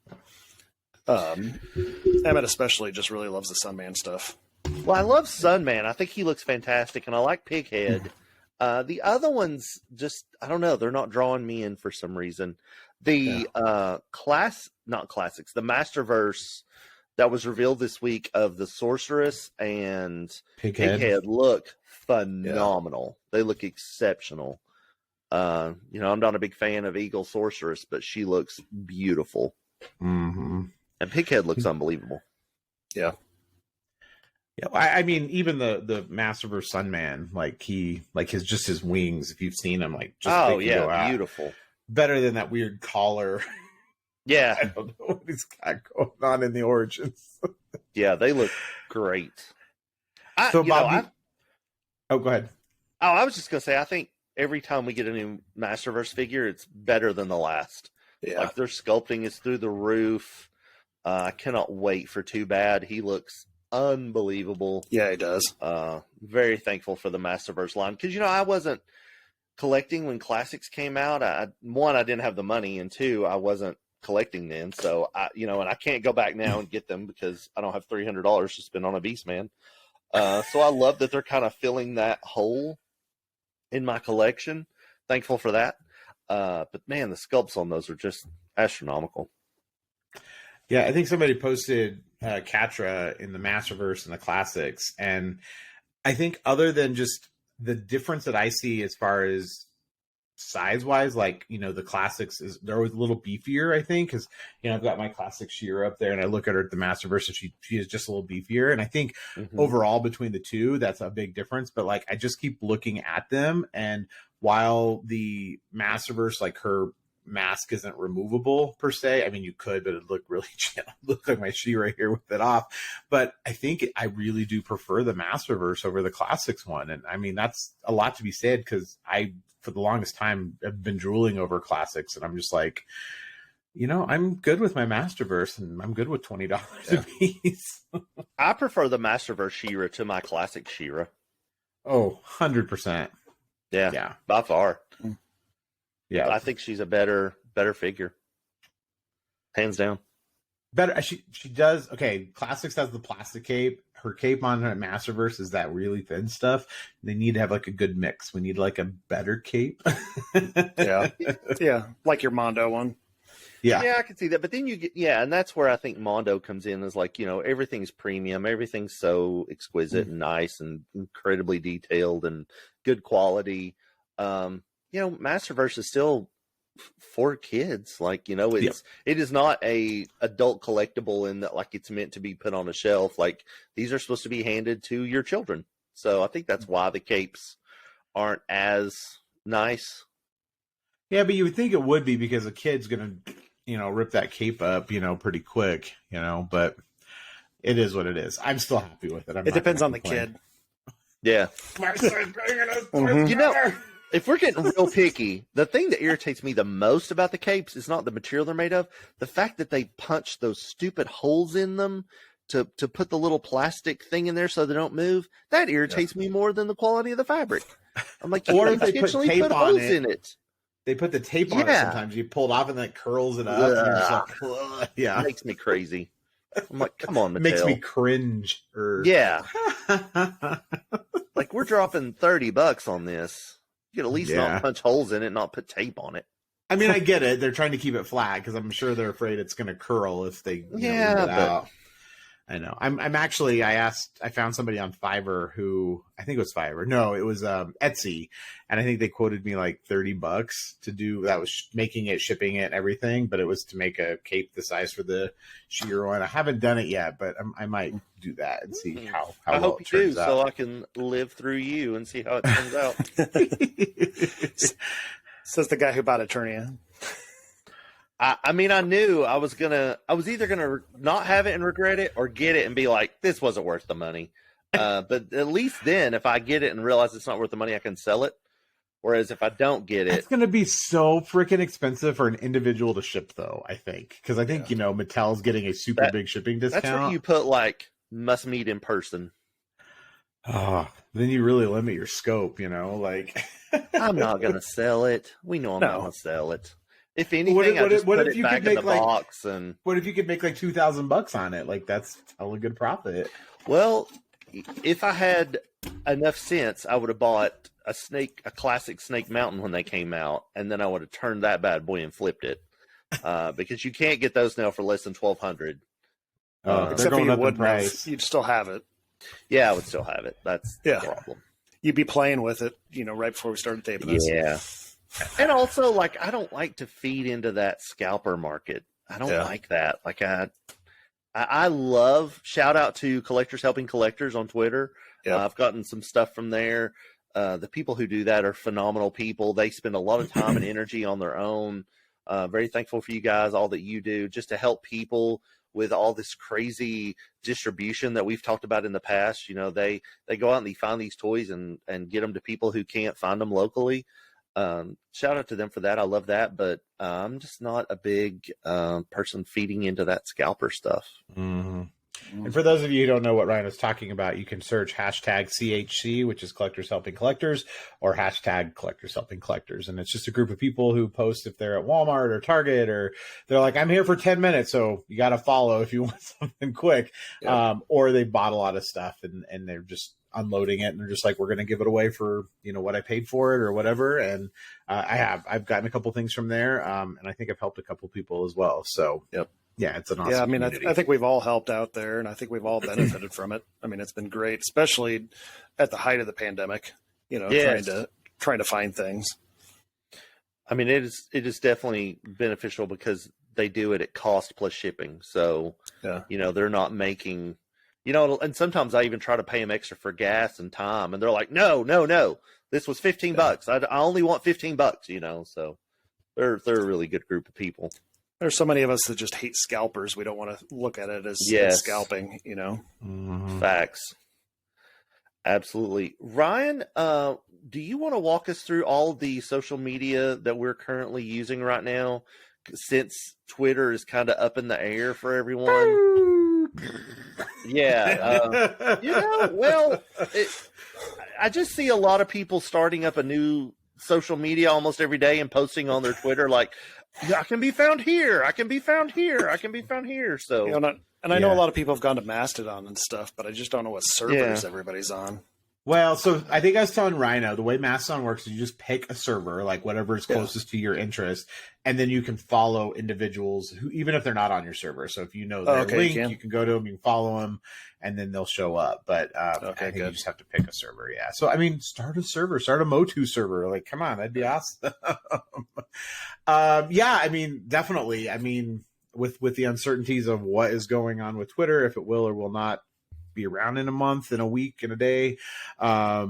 Emmett especially just really loves the Sunman stuff. Well, I love Sunman. I think he looks fantastic, and I like Pighead. The other ones, just, I don't know, they're not drawing me in for some reason. The the Masterverse that was revealed this week of the Sorceress and Pighead look phenomenal. Yeah. They look exceptional. I'm not a big fan of Eagle Sorceress, but she looks beautiful. Mm-hmm. And Pighead looks unbelievable. Yeah. Yeah, I mean, even the Masterverse Sunman, his wings. If you've seen him, beautiful. Better than that weird collar. Yeah, I don't know what he's got going on in the origins. Yeah, they look great. Go ahead. Oh, I was just gonna say, I think every time we get a new Masterverse figure, it's better than the last. Yeah, like their sculpting is through the roof. I cannot wait for Too Bad. He looks unbelievable. Yeah, he does. Very thankful for the Masterverse line because I wasn't collecting when classics came out. I didn't have the money, and two, I wasn't collecting then. So and I can't go back now and get them because I don't have $300 to spend on a Beastman. So I love that they're kind of filling that hole in my collection. Thankful for that. But man, the sculpts on those are just astronomical. Yeah, I think somebody posted Catra in the Masterverse and the classics, and I think other than just the difference that I see as far as size wise, like, the classics they're always a little beefier, I think, because I've got my classic Shearer up there, and I look at her at the Masterverse, and she is just a little beefier, and I think overall between the two, that's a big difference. But like, I just keep looking at them, and while the Masterverse, like, her mask isn't removable per se. I mean, you could, but it looked really look like my She-Ra here with it off. But I think I really do prefer the Masterverse over the Classics one. And I mean, that's a lot to be said, because I, for the longest time, have been drooling over Classics, and I'm just like, I'm good with my Masterverse, and I'm good with $20 a piece. I prefer the Masterverse She-Ra to my classic She-Ra. Oh, 100%. Yeah, by far. Yeah, I think she's a better figure, hands down. Better. She does. Okay, Classics has the plastic cape. Her cape on her Masterverse is that really thin stuff. They need to have like a good mix. We need like a better cape. Yeah, like your Mondo one. Yeah, I can see that. But then you get, and that's where I think Mondo comes in, is like, everything's premium, everything's so exquisite and nice and incredibly detailed and good quality. Masterverse is still for kids. Like, it is not a adult collectible in that, like, it's meant to be put on a shelf. Like, these are supposed to be handed to your children. So I think that's why the capes aren't as nice. Yeah, but you would think it would be, because a kid's gonna, rip that cape up, pretty quick, but it is what it is. I'm still happy with it. It depends on the kid. Yeah. If we're getting real picky, the thing that irritates me the most about the capes is not the material they're made of. The fact that they punch those stupid holes in them to put the little plastic thing in there so they don't move. That irritates me more than the quality of the fabric. I'm like, or if they put tape put on holes it. in it. They put the tape on it sometimes. You pull it off and then it curls it up. And you're just like, It makes me crazy. I'm like, come on, Mattel. It makes me cringe. Yeah. Like, we're dropping $30 on this. You could at least not punch holes in it, not put tape on it. I mean, I get it. They're trying to keep it flat, because I'm sure they're afraid it's going to curl if they leave it out. I know. I found somebody on Fiverr who, I think it was Fiverr. No, it was Etsy. And I think they quoted me like $30 to do, that was making it, shipping it, everything. But it was to make a cape the size for the She-Ra one. I haven't done it yet, but I might do that and see how I well hope it you turns do, out. so I can live through you and see how it turns out. Says the guy who bought Eternia. I mean, I knew I was either gonna not have it and regret it, or get it and be like, this wasn't worth the money. But at least then, if I get it and realize it's not worth the money, I can sell it. Whereas if I don't get it, it's going to be so freaking expensive for an individual to ship, though, I think. Because I think, Mattel's getting a super big shipping discount. That's where you put, like, must meet in person. Oh, then you really limit your scope, like. I'm not going to sell it. We know I'm not going to sell it. If anything, I just put it back in the box. And what if you could make like $2,000 on it? Like, that's a good profit. Well, if I had enough sense, I would have bought a classic Snake Mountain when they came out, and then I would have turned that bad boy and flipped it. Because you can't get those now for less than $1,200. Except for you would price. You'd still have it. Yeah, I would still have it. That's the problem. You'd be playing with it, right before we started taping this. Yeah. And also, like, I don't like to feed into that scalper market. I don't like that. Like, I love, shout out to Collectors Helping Collectors on Twitter. I've gotten some stuff from there. The people who do that are phenomenal people. They spend a lot of time and energy on their own. Very thankful for you guys, all that you do, just to help people with all this crazy distribution that we've talked about in the past. They go out and they find these toys and get them to people who can't find them locally. Shout out to them for that. I love that, but I'm just not a big person feeding into that scalper stuff. Mm-hmm. And for those of you who don't know what Ryan was talking about, you can search hashtag CHC, which is Collectors Helping Collectors, or hashtag Collectors Helping Collectors. And it's just a group of people who post if they're at Walmart or Target, or they're like, I'm here for 10 minutes, so you got to follow if you want something quick. Or they bought a lot of stuff and they're just unloading it, and they're just like, we're going to give it away for what I paid for it or whatever. And I've gotten a couple things from there, and I think I've helped a couple people as well. So yeah, it's an awesome community. I think we've all helped out there, and I think we've all benefited from it. I mean, it's been great, especially at the height of the pandemic, trying to find things. I mean, it is definitely beneficial because they do it at cost plus shipping. So, Yeah. They're not making, and sometimes I even try to pay them extra for gas and time, and they're like, no, no, no, this was $15. I only want $15, so they're a really good group of people. There's so many of us that just hate scalpers. We don't want to look at it as scalping, Facts. Absolutely. Ryan, do you want to walk us through all of the social media that we're currently using right now, since Twitter is kind of up in the air for everyone? Yeah. I just see a lot of people starting up a new social media almost every day and posting on their Twitter like, I can be found here. I can be found here. I can be found here. So, I know a lot of people have gone to Mastodon and stuff, but I just don't know what servers everybody's on. Well, so I think I was telling Rhino, the way Mastodon works is you just pick a server, like whatever is closest to your interest, and then you can follow individuals who, even if they're not on your server. So if you know their link, you can go to them, you can follow them, and then they'll show up. But I think you just have to pick a server. Yeah. So, I mean, start a server, start a MOTU server. Like, come on, that'd be awesome. I mean, definitely. I mean, with the uncertainties of what is going on with Twitter, if it will or will not be around in a month, in a week, in a day, for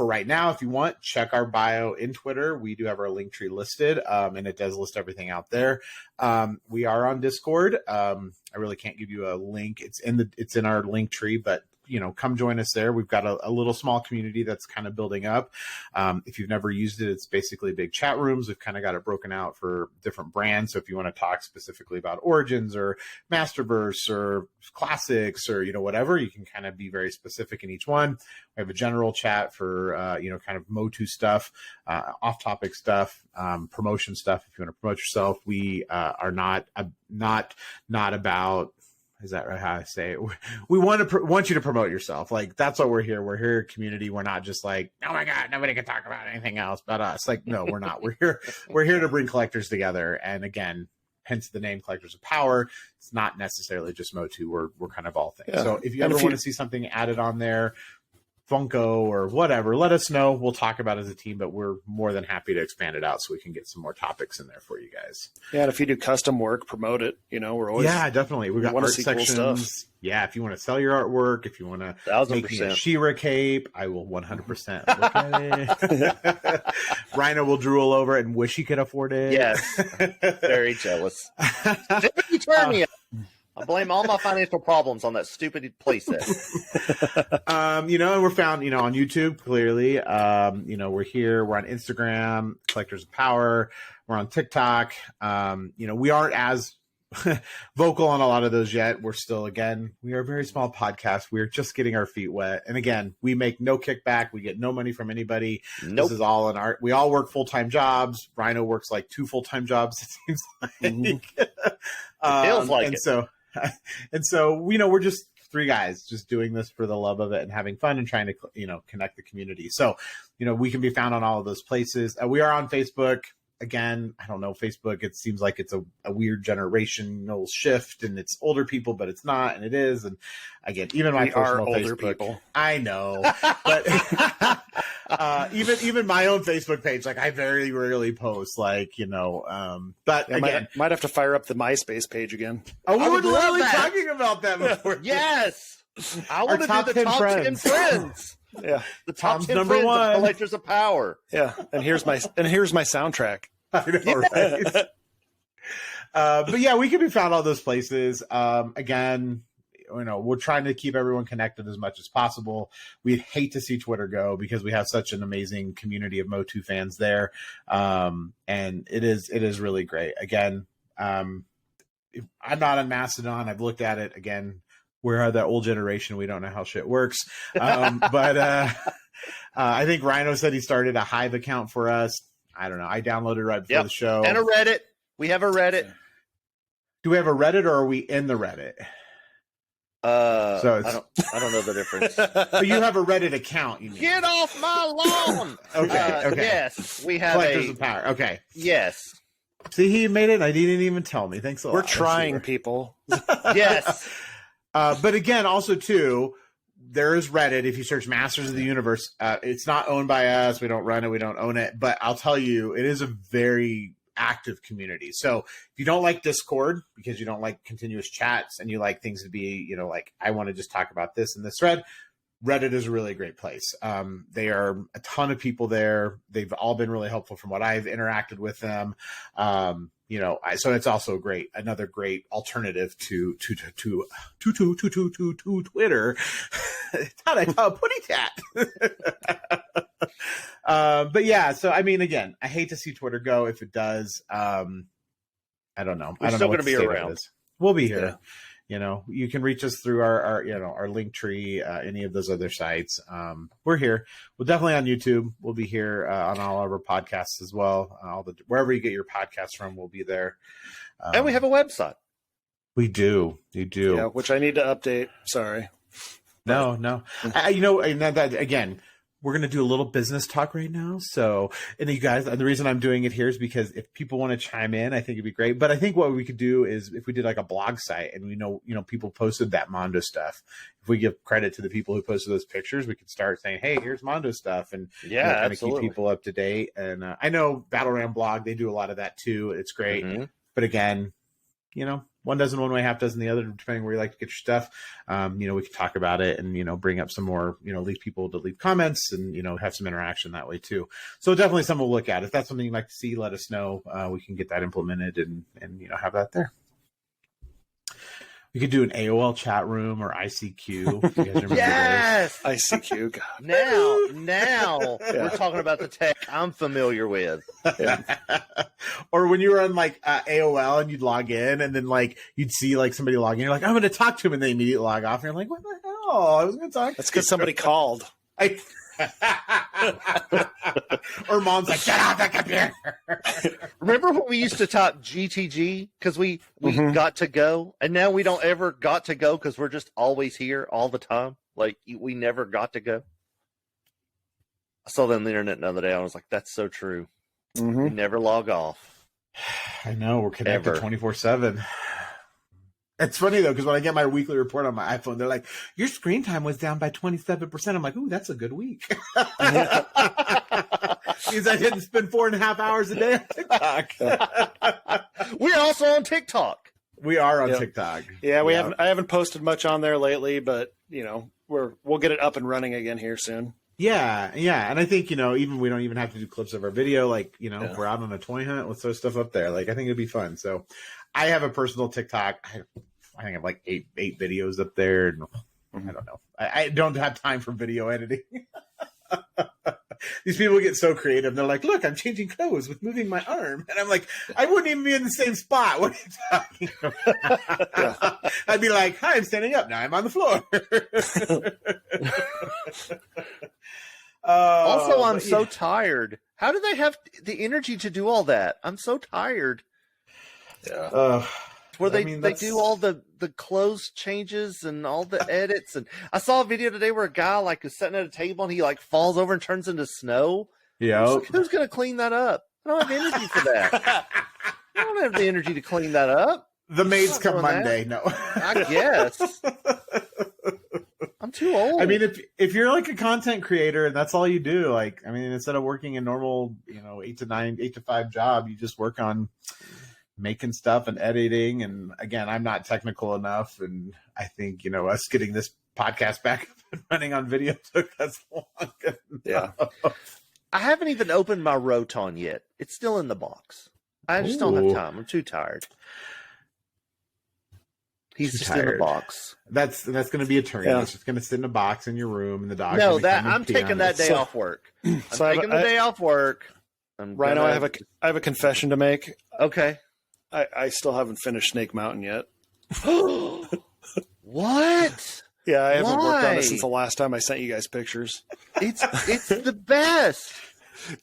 right now, if you want, check our bio in Twitter. We do have our link tree listed, and it does list everything out there. We are on Discord. I really can't give you a link. It's in our link tree, but come join us there. We've got a little small community that's kind of building up. If you've never used it, it's basically big chat rooms. We've kind of got it broken out for different brands. So if you want to talk specifically about Origins or Masterverse or Classics or, whatever, you can kind of be very specific in each one. We have a general chat for, kind of MOTU stuff, off-topic stuff, promotion stuff. If you want to promote yourself, we are not about... Is that right? How I say it? We want you to promote yourself. Like, that's what we're here. We're here, community. We're not just like, oh my God, nobody can talk about anything else but us. Like, no, we're not. We're here to bring collectors together. And again, hence the name Collectors of Power. It's not necessarily just MOTU. We're kind of all things. Yeah. So if you ever want to see something added on there, Funko or whatever, let us know. We'll talk about it as a team, but we're more than happy to expand it out so we can get some more topics in there for you guys. Yeah, and if you do custom work, promote it. We're always definitely. We got art sections. Cool stuff. Yeah, if you want to sell your artwork, if you want to make me a She-Ra cape, I will 100% look at it. Rhino will drool over it and wish he could afford it. Yes, very jealous. Turn me up. I blame all my financial problems on that stupid playset. And we're found, on YouTube, clearly. We're here. We're on Instagram, Collectors of Power. We're on TikTok. We aren't as vocal on a lot of those yet. We're still, we are a very small podcast. We're just getting our feet wet. And again, we make no kickback. We get no money from anybody. Nope. This is all in art. We all work full-time jobs. Rhino works like 2 full-time jobs, it seems like. Mm-hmm. It feels like it. So, we're just 3 guys just doing this for the love of it and having fun and trying to, connect the community. So, we can be found on all of those places. We are on Facebook. Again, I don't know, Facebook, it seems like it's a weird generational shift and it's older people, but it's not, and it is. And again, even my personal Facebook, people. I know, but even my own Facebook page, like I very rarely post, but again, might have to fire up the MySpace page again. Oh, we were literally talking about that before. Yes. I want to do the top 10 friends. Yeah, the top 10 number friends of Collectors of Power. Yeah, and here's my soundtrack. I know, right? But yeah, we can be found all those places. Again, we're trying to keep everyone connected as much as possible. We'd hate to see Twitter go because we have such an amazing community of MOTU fans there, and it is really great. Again, I'm not on Mastodon. I've looked at it again. We're that old generation. We don't know how shit works. But I think Rhino said he started a Hive account for us. I don't know. I downloaded right before the show. And a Reddit. We have a Reddit. Do we have a Reddit or are we in the Reddit? I don't know the difference. Oh, you have a Reddit account, you mean? Get off my lawn! Okay. Yes, we have Collectors of Power. Okay. Yes. See, he made it. I didn't even tell me. Thanks a lot. We're trying, people. Yes. But again, also too, there is Reddit. If you search Masters of the Universe, it's not owned by us. We don't run it. We don't own it. But I'll tell you, it is a very active community. So if you don't like Discord because you don't like continuous chats and you like things to be, like I want to just talk about this in this thread, Reddit is a really great place. They are a ton of people there. They've all been really helpful from what I've interacted with them. So it's also another great alternative to Twitter. Thought I saw a putty tat. But yeah, so I mean, again, I hate to see Twitter go. If it does, I don't know. We're still going to be around. We'll be here. Yeah. You can reach us through our link tree, any of those other sites. We're here. We're definitely on YouTube. We'll be here on all of our podcasts as well. Wherever you get your podcasts from, we'll be there. And we have a website. We do. You do. Yeah, which I need to update. Sorry. No. And that again, we're going to do a little business talk right now. So, and you guys, the reason I'm doing it here is because if people want to chime in, I think it'd be great. But I think what we could do is if we did like a blog site and we know, people posted that Mondo stuff. If we give credit to the people who posted those pictures, we could start saying, hey, here's Mondo stuff. And kind of keep people up to date. And I know Battle Ram blog, they do a lot of that too. It's great. Mm-hmm. But again, one dozen one way, half dozen the other, depending where you like to get your stuff. We can talk about it and, bring up some more, leave people to leave comments and, have some interaction that way too. So definitely something we'll look at. If that's something you'd like to see, let us know. We can get that implemented and have that there. We could do an AOL chat room or ICQ. You guys remember yes! Those? ICQ. God. Now we're talking about the tech I'm familiar with. Yeah. Or when you were on AOL and you'd log in and then you'd see somebody log in, you're like, I'm going to talk to him, and they immediately log off. And you're like, what the hell? I was going to talk. That's because somebody called. Or mom's like, get out the computer. Remember when we used to talk GTG because we got to go, and now we don't ever got to go because we're just always here all the time. We never got to go. I saw that on the internet the other day. I was like, that's so true. Mm-hmm. We never log off. I know, we're connected 24/7. It's funny though, because when I get my weekly report on my iPhone, they're like, your screen time was down by 27%. I'm like, ooh, that's a good week. Means I didn't spend 4.5 hours a day on TikTok. We're also on TikTok. We are on TikTok. Yeah, I haven't posted much on there lately, but we'll get it up and running again here soon. Yeah. And I think, even we don't even have to do clips of our video. If we're out on a toy hunt, let's throw stuff up there. I think it'd be fun. So I have a personal TikTok. I think I have eight videos up there. And I don't know. I don't have time for video editing. These people get so creative. They're like, look, I'm changing clothes with moving my arm. And I'm like, I wouldn't even be in the same spot. What are you talking about? I'd be like, hi, I'm standing up. Now I'm on the floor. Also, I'm so tired. How do they have the energy to do all that? I'm so tired. Yeah. Where they do all the clothes changes and all the edits. And I saw a video today where a guy is sitting at a table and he falls over and turns into snow. Yeah. Who's going to clean that up? I don't have energy for that. I don't have the energy to clean that up. The maids come Monday. No, I guess. I'm too old. I mean, if you're a content creator and that's all you do, instead of working a normal, 8 to 5 job, you just work on making stuff and editing. And again, I'm not technical enough. And I think, us getting this podcast back up and running on video took us long. Yeah. I haven't even opened my Roton yet. It's still in the box. I just don't have time. I'm too tired. He's just in the box. That's going to be a turn. Yeah. It's just going to sit in a box in your room, and the dog. No, I'm taking that day off work. I'm taking the day off work. Rhino, I have a confession to make. Okay. I still haven't finished Snake Mountain yet. What? Yeah, I haven't worked on it since the last time I sent you guys pictures. It's the best.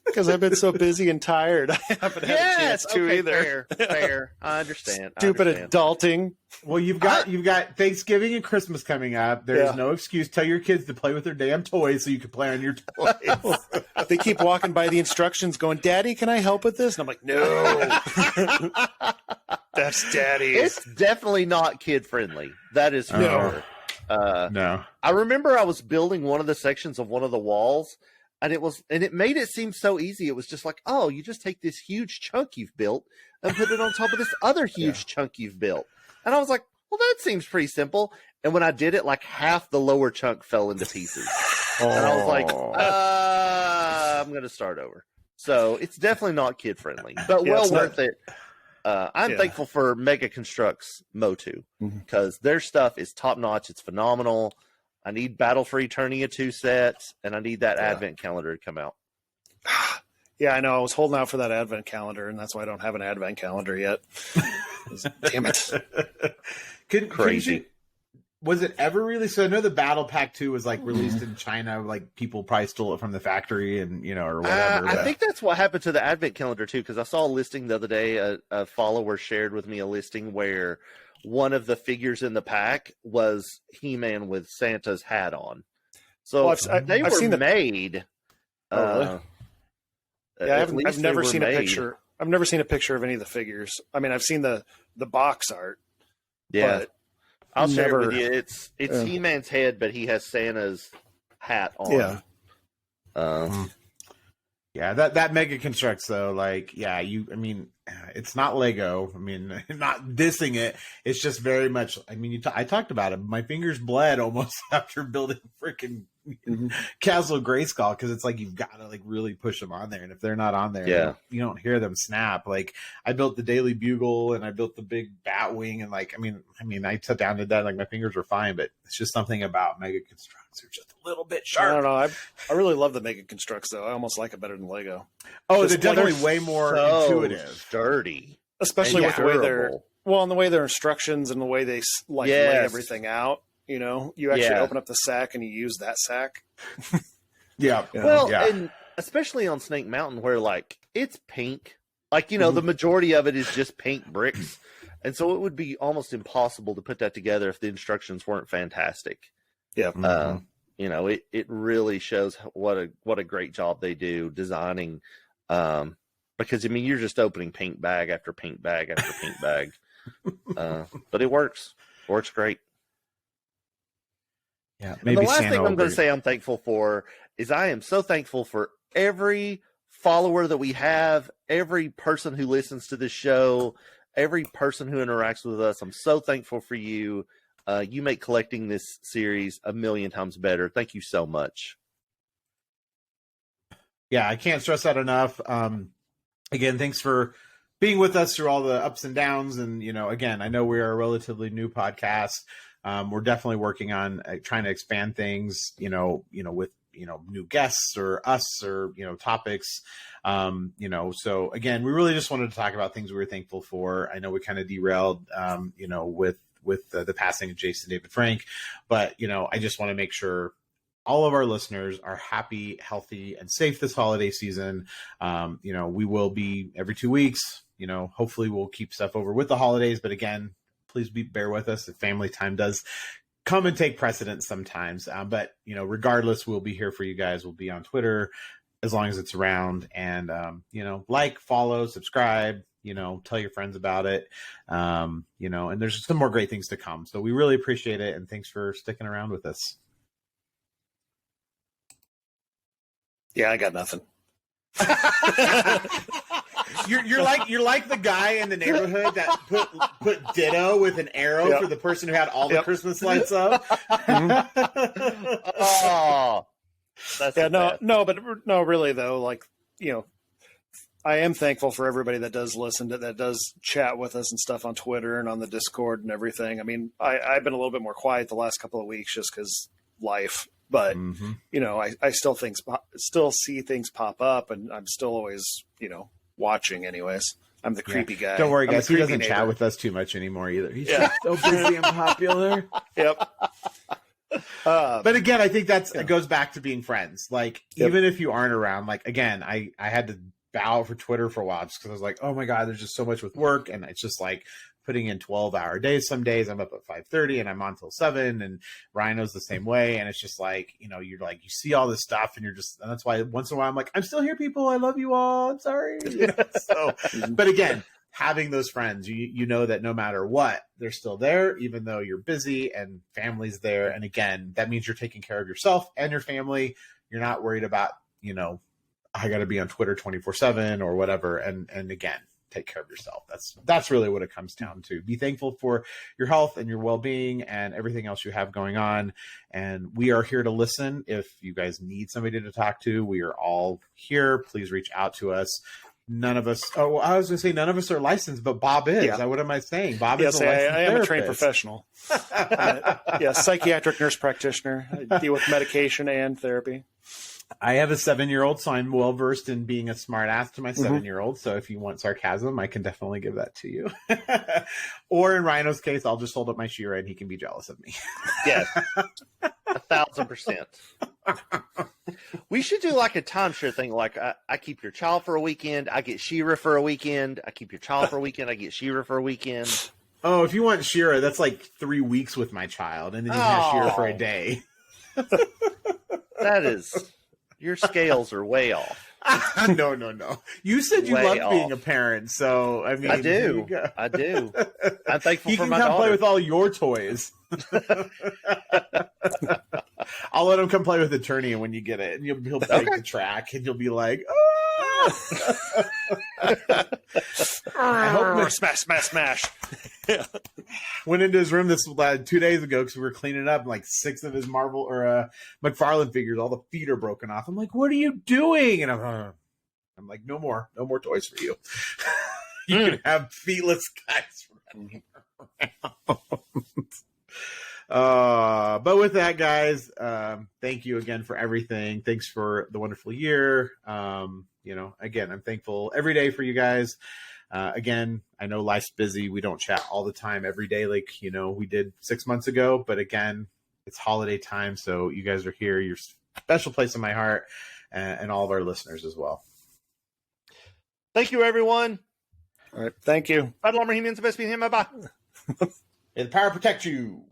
Because I've been so busy and tired, I haven't had a chance to either. Fair. I understand. Stupid adulting. Well, you've got Thanksgiving and Christmas coming up. There's no excuse. Tell your kids to play with their damn toys so you can play on your toys. They keep walking by the instructions going, Daddy, can I help with this? And I'm like, no. That's Daddy's. It's definitely not kid friendly. That is for sure. No. I remember I was building one of the sections of one of the walls, and it made it seem so easy. It was just like, oh, you just take this huge chunk you've built and put it on top of this other huge chunk you've built. And I was like, well, that seems pretty simple. And when I did it, like half the lower chunk fell into pieces. And I was like, I'm going to start over. So it's definitely not kid friendly, but well worth it. I'm thankful for Mega Construct's MOTU because their stuff is top notch. It's phenomenal. I need Battle for Eternia 2 sets, and I need that Advent calendar to come out. Yeah, I know. I was holding out for that Advent calendar, and that's why I don't have an Advent calendar yet. Damn it. Crazy. Was it ever really? So I know the Battle Pack 2 was like released in China, like people probably stole it from the factory and, or whatever. I think that's what happened to the Advent calendar too, because I saw a listing the other day. A follower shared with me a listing where one of the figures in the pack was He-Man with Santa's hat on. So they were made. Really? Yeah, I've never seen a picture. I've never seen a picture of any of the figures. I mean, I've seen the box art. Yeah. But I'll share it with you. It's He-Man's head, but he has Santa's hat on. Yeah. That Mega Constructs though, like, it's not Lego. I mean, not dissing it. It's just very much. I mean, I talked about it. My fingers bled almost after building freaking Castle Grayskull because it's like you've got to like really push them on there, and if they're not on there, you don't hear them snap. Like I built the Daily Bugle and I built the big Batwing, and like I mean, I sat down to that, like my fingers were fine, but it's just something about Mega Constructs. They're just a little bit sharp. I don't know. I really love the Mega Constructs though. I almost like it better than Lego. Oh, they're definitely way more intuitive, sturdy, especially with the way and the way their instructions and the way they lay everything out. You actually open up the sack and you use that sack. And especially on Snake Mountain where like it's pink, like, the majority of it is just pink bricks. And so it would be almost impossible to put that together if the instructions weren't fantastic. Yeah. It really shows what a great job they do designing. Because you're just opening paint bag after paint bag after paint bag. But it works great. Yeah, maybe and the last thing I'm going to say I'm thankful for is I am so thankful for every follower that we have, every person who listens to this show, every person who interacts with us. I'm so thankful for you. You make collecting this series a million times better. Thank you so much. Yeah, I can't stress that enough. Again, thanks for being with us through all the ups and downs. And, again, I know we are a relatively new podcast. We're definitely working on trying to expand things, with, new guests or us or, topics, so again, we really just wanted to talk about things we were thankful for. I know we kind of derailed, with the passing of Jason David Frank, but, I just want to make sure all of our listeners are happy, healthy, and safe this holiday season. We will be every 2 weeks, hopefully we'll keep stuff over with the holidays, but again, please bear with us. The family time does come and take precedence sometimes. But, regardless, we'll be here for you guys. We'll be on Twitter as long as it's around. And, like, follow, subscribe, tell your friends about it. And there's some more great things to come. So we really appreciate it. And thanks for sticking around with us. Yeah, I got nothing. You're like the guy in the neighborhood that put ditto with an arrow for the person who had all the Christmas lights up. Oh, that's really though, like, I am thankful for everybody that does listen to that does chat with us and stuff on Twitter and on the Discord and everything. I mean, I've been a little bit more quiet the last couple of weeks just because life. But I still see things pop up, and I'm still always watching. Anyways, I'm the creepy guy. Don't worry, guys. He doesn't chat with us too much anymore either. He's just so busy and popular. Yep. But again, I think it goes back to being friends. Like even if you aren't around, like again, I had to bow for Twitter for a while just because I was like, oh my god, there's just so much with work, and it's just like putting in 12-hour days. Some days I'm up at 5:30 and I'm on till 7, and Rhino's the same way. And it's just like, you're like, you see all this stuff and and that's why once in a while I'm like, I'm still here, people. I love you all. I'm sorry. So, but again, having those friends, you know that no matter what, they're still there, even though you're busy and family's there. And again, that means you're taking care of yourself and your family. You're not worried about, I got to be on Twitter 24/7 or whatever. And again, take care of yourself. That's really what it comes down to. Be thankful for your health and your well-being and everything else you have going on. And we are here to listen. If you guys need somebody to talk to, we are all here. Please reach out to us. None of us, I was going to say none of us are licensed, but Bob is. Yeah. What am I saying? Bob is Yes, a licensed I am a trained therapist. professional. Psychiatric nurse practitioner. I deal with medication and therapy. I have a 7-year-old, so I'm well versed in being a smart ass to my 7-year-old. So if you want sarcasm, I can definitely give that to you. Or in Rhino's case, I'll just hold up my She-Ra and he can be jealous of me. Yes, 1,000%. We should do like a timeshare thing. Like I keep your child for a weekend, I get She-Ra for a weekend. I keep your child for a weekend, I get She-Ra for a weekend. Oh, if you want She-Ra, that's like 3 weeks with my child, and then you can have She-Ra for a day. That is, your scales are way off. No. You said you Way loved being off. a parent, so I mean, I here do. you go. I do. I'm thankful He for can my come daughter. play with all your toys. I'll let him come play with Attorney when you get it, and he'll break the track, and you'll be like, "Oh!" I hope Smash. went into his room this 2 days ago because we were cleaning up, and like 6 of his Marvel or McFarlane figures, all the feet are broken off. I'm like, "What are you doing?" And I'm like, no more toys for you. You can have feetless guys running around. But with that, guys, thank you again for everything. Thanks for the wonderful year. Again, I'm thankful every day for you guys. Again, I know life's busy. We don't chat all the time every day like, we did 6 months ago. But again, it's holiday time. So you guys are here. You're a special place in my heart, and all of our listeners as well. Thank you, everyone. All right. Thank you. Battle Armor He-Man's the best being him. Bye-bye. May the power protect you.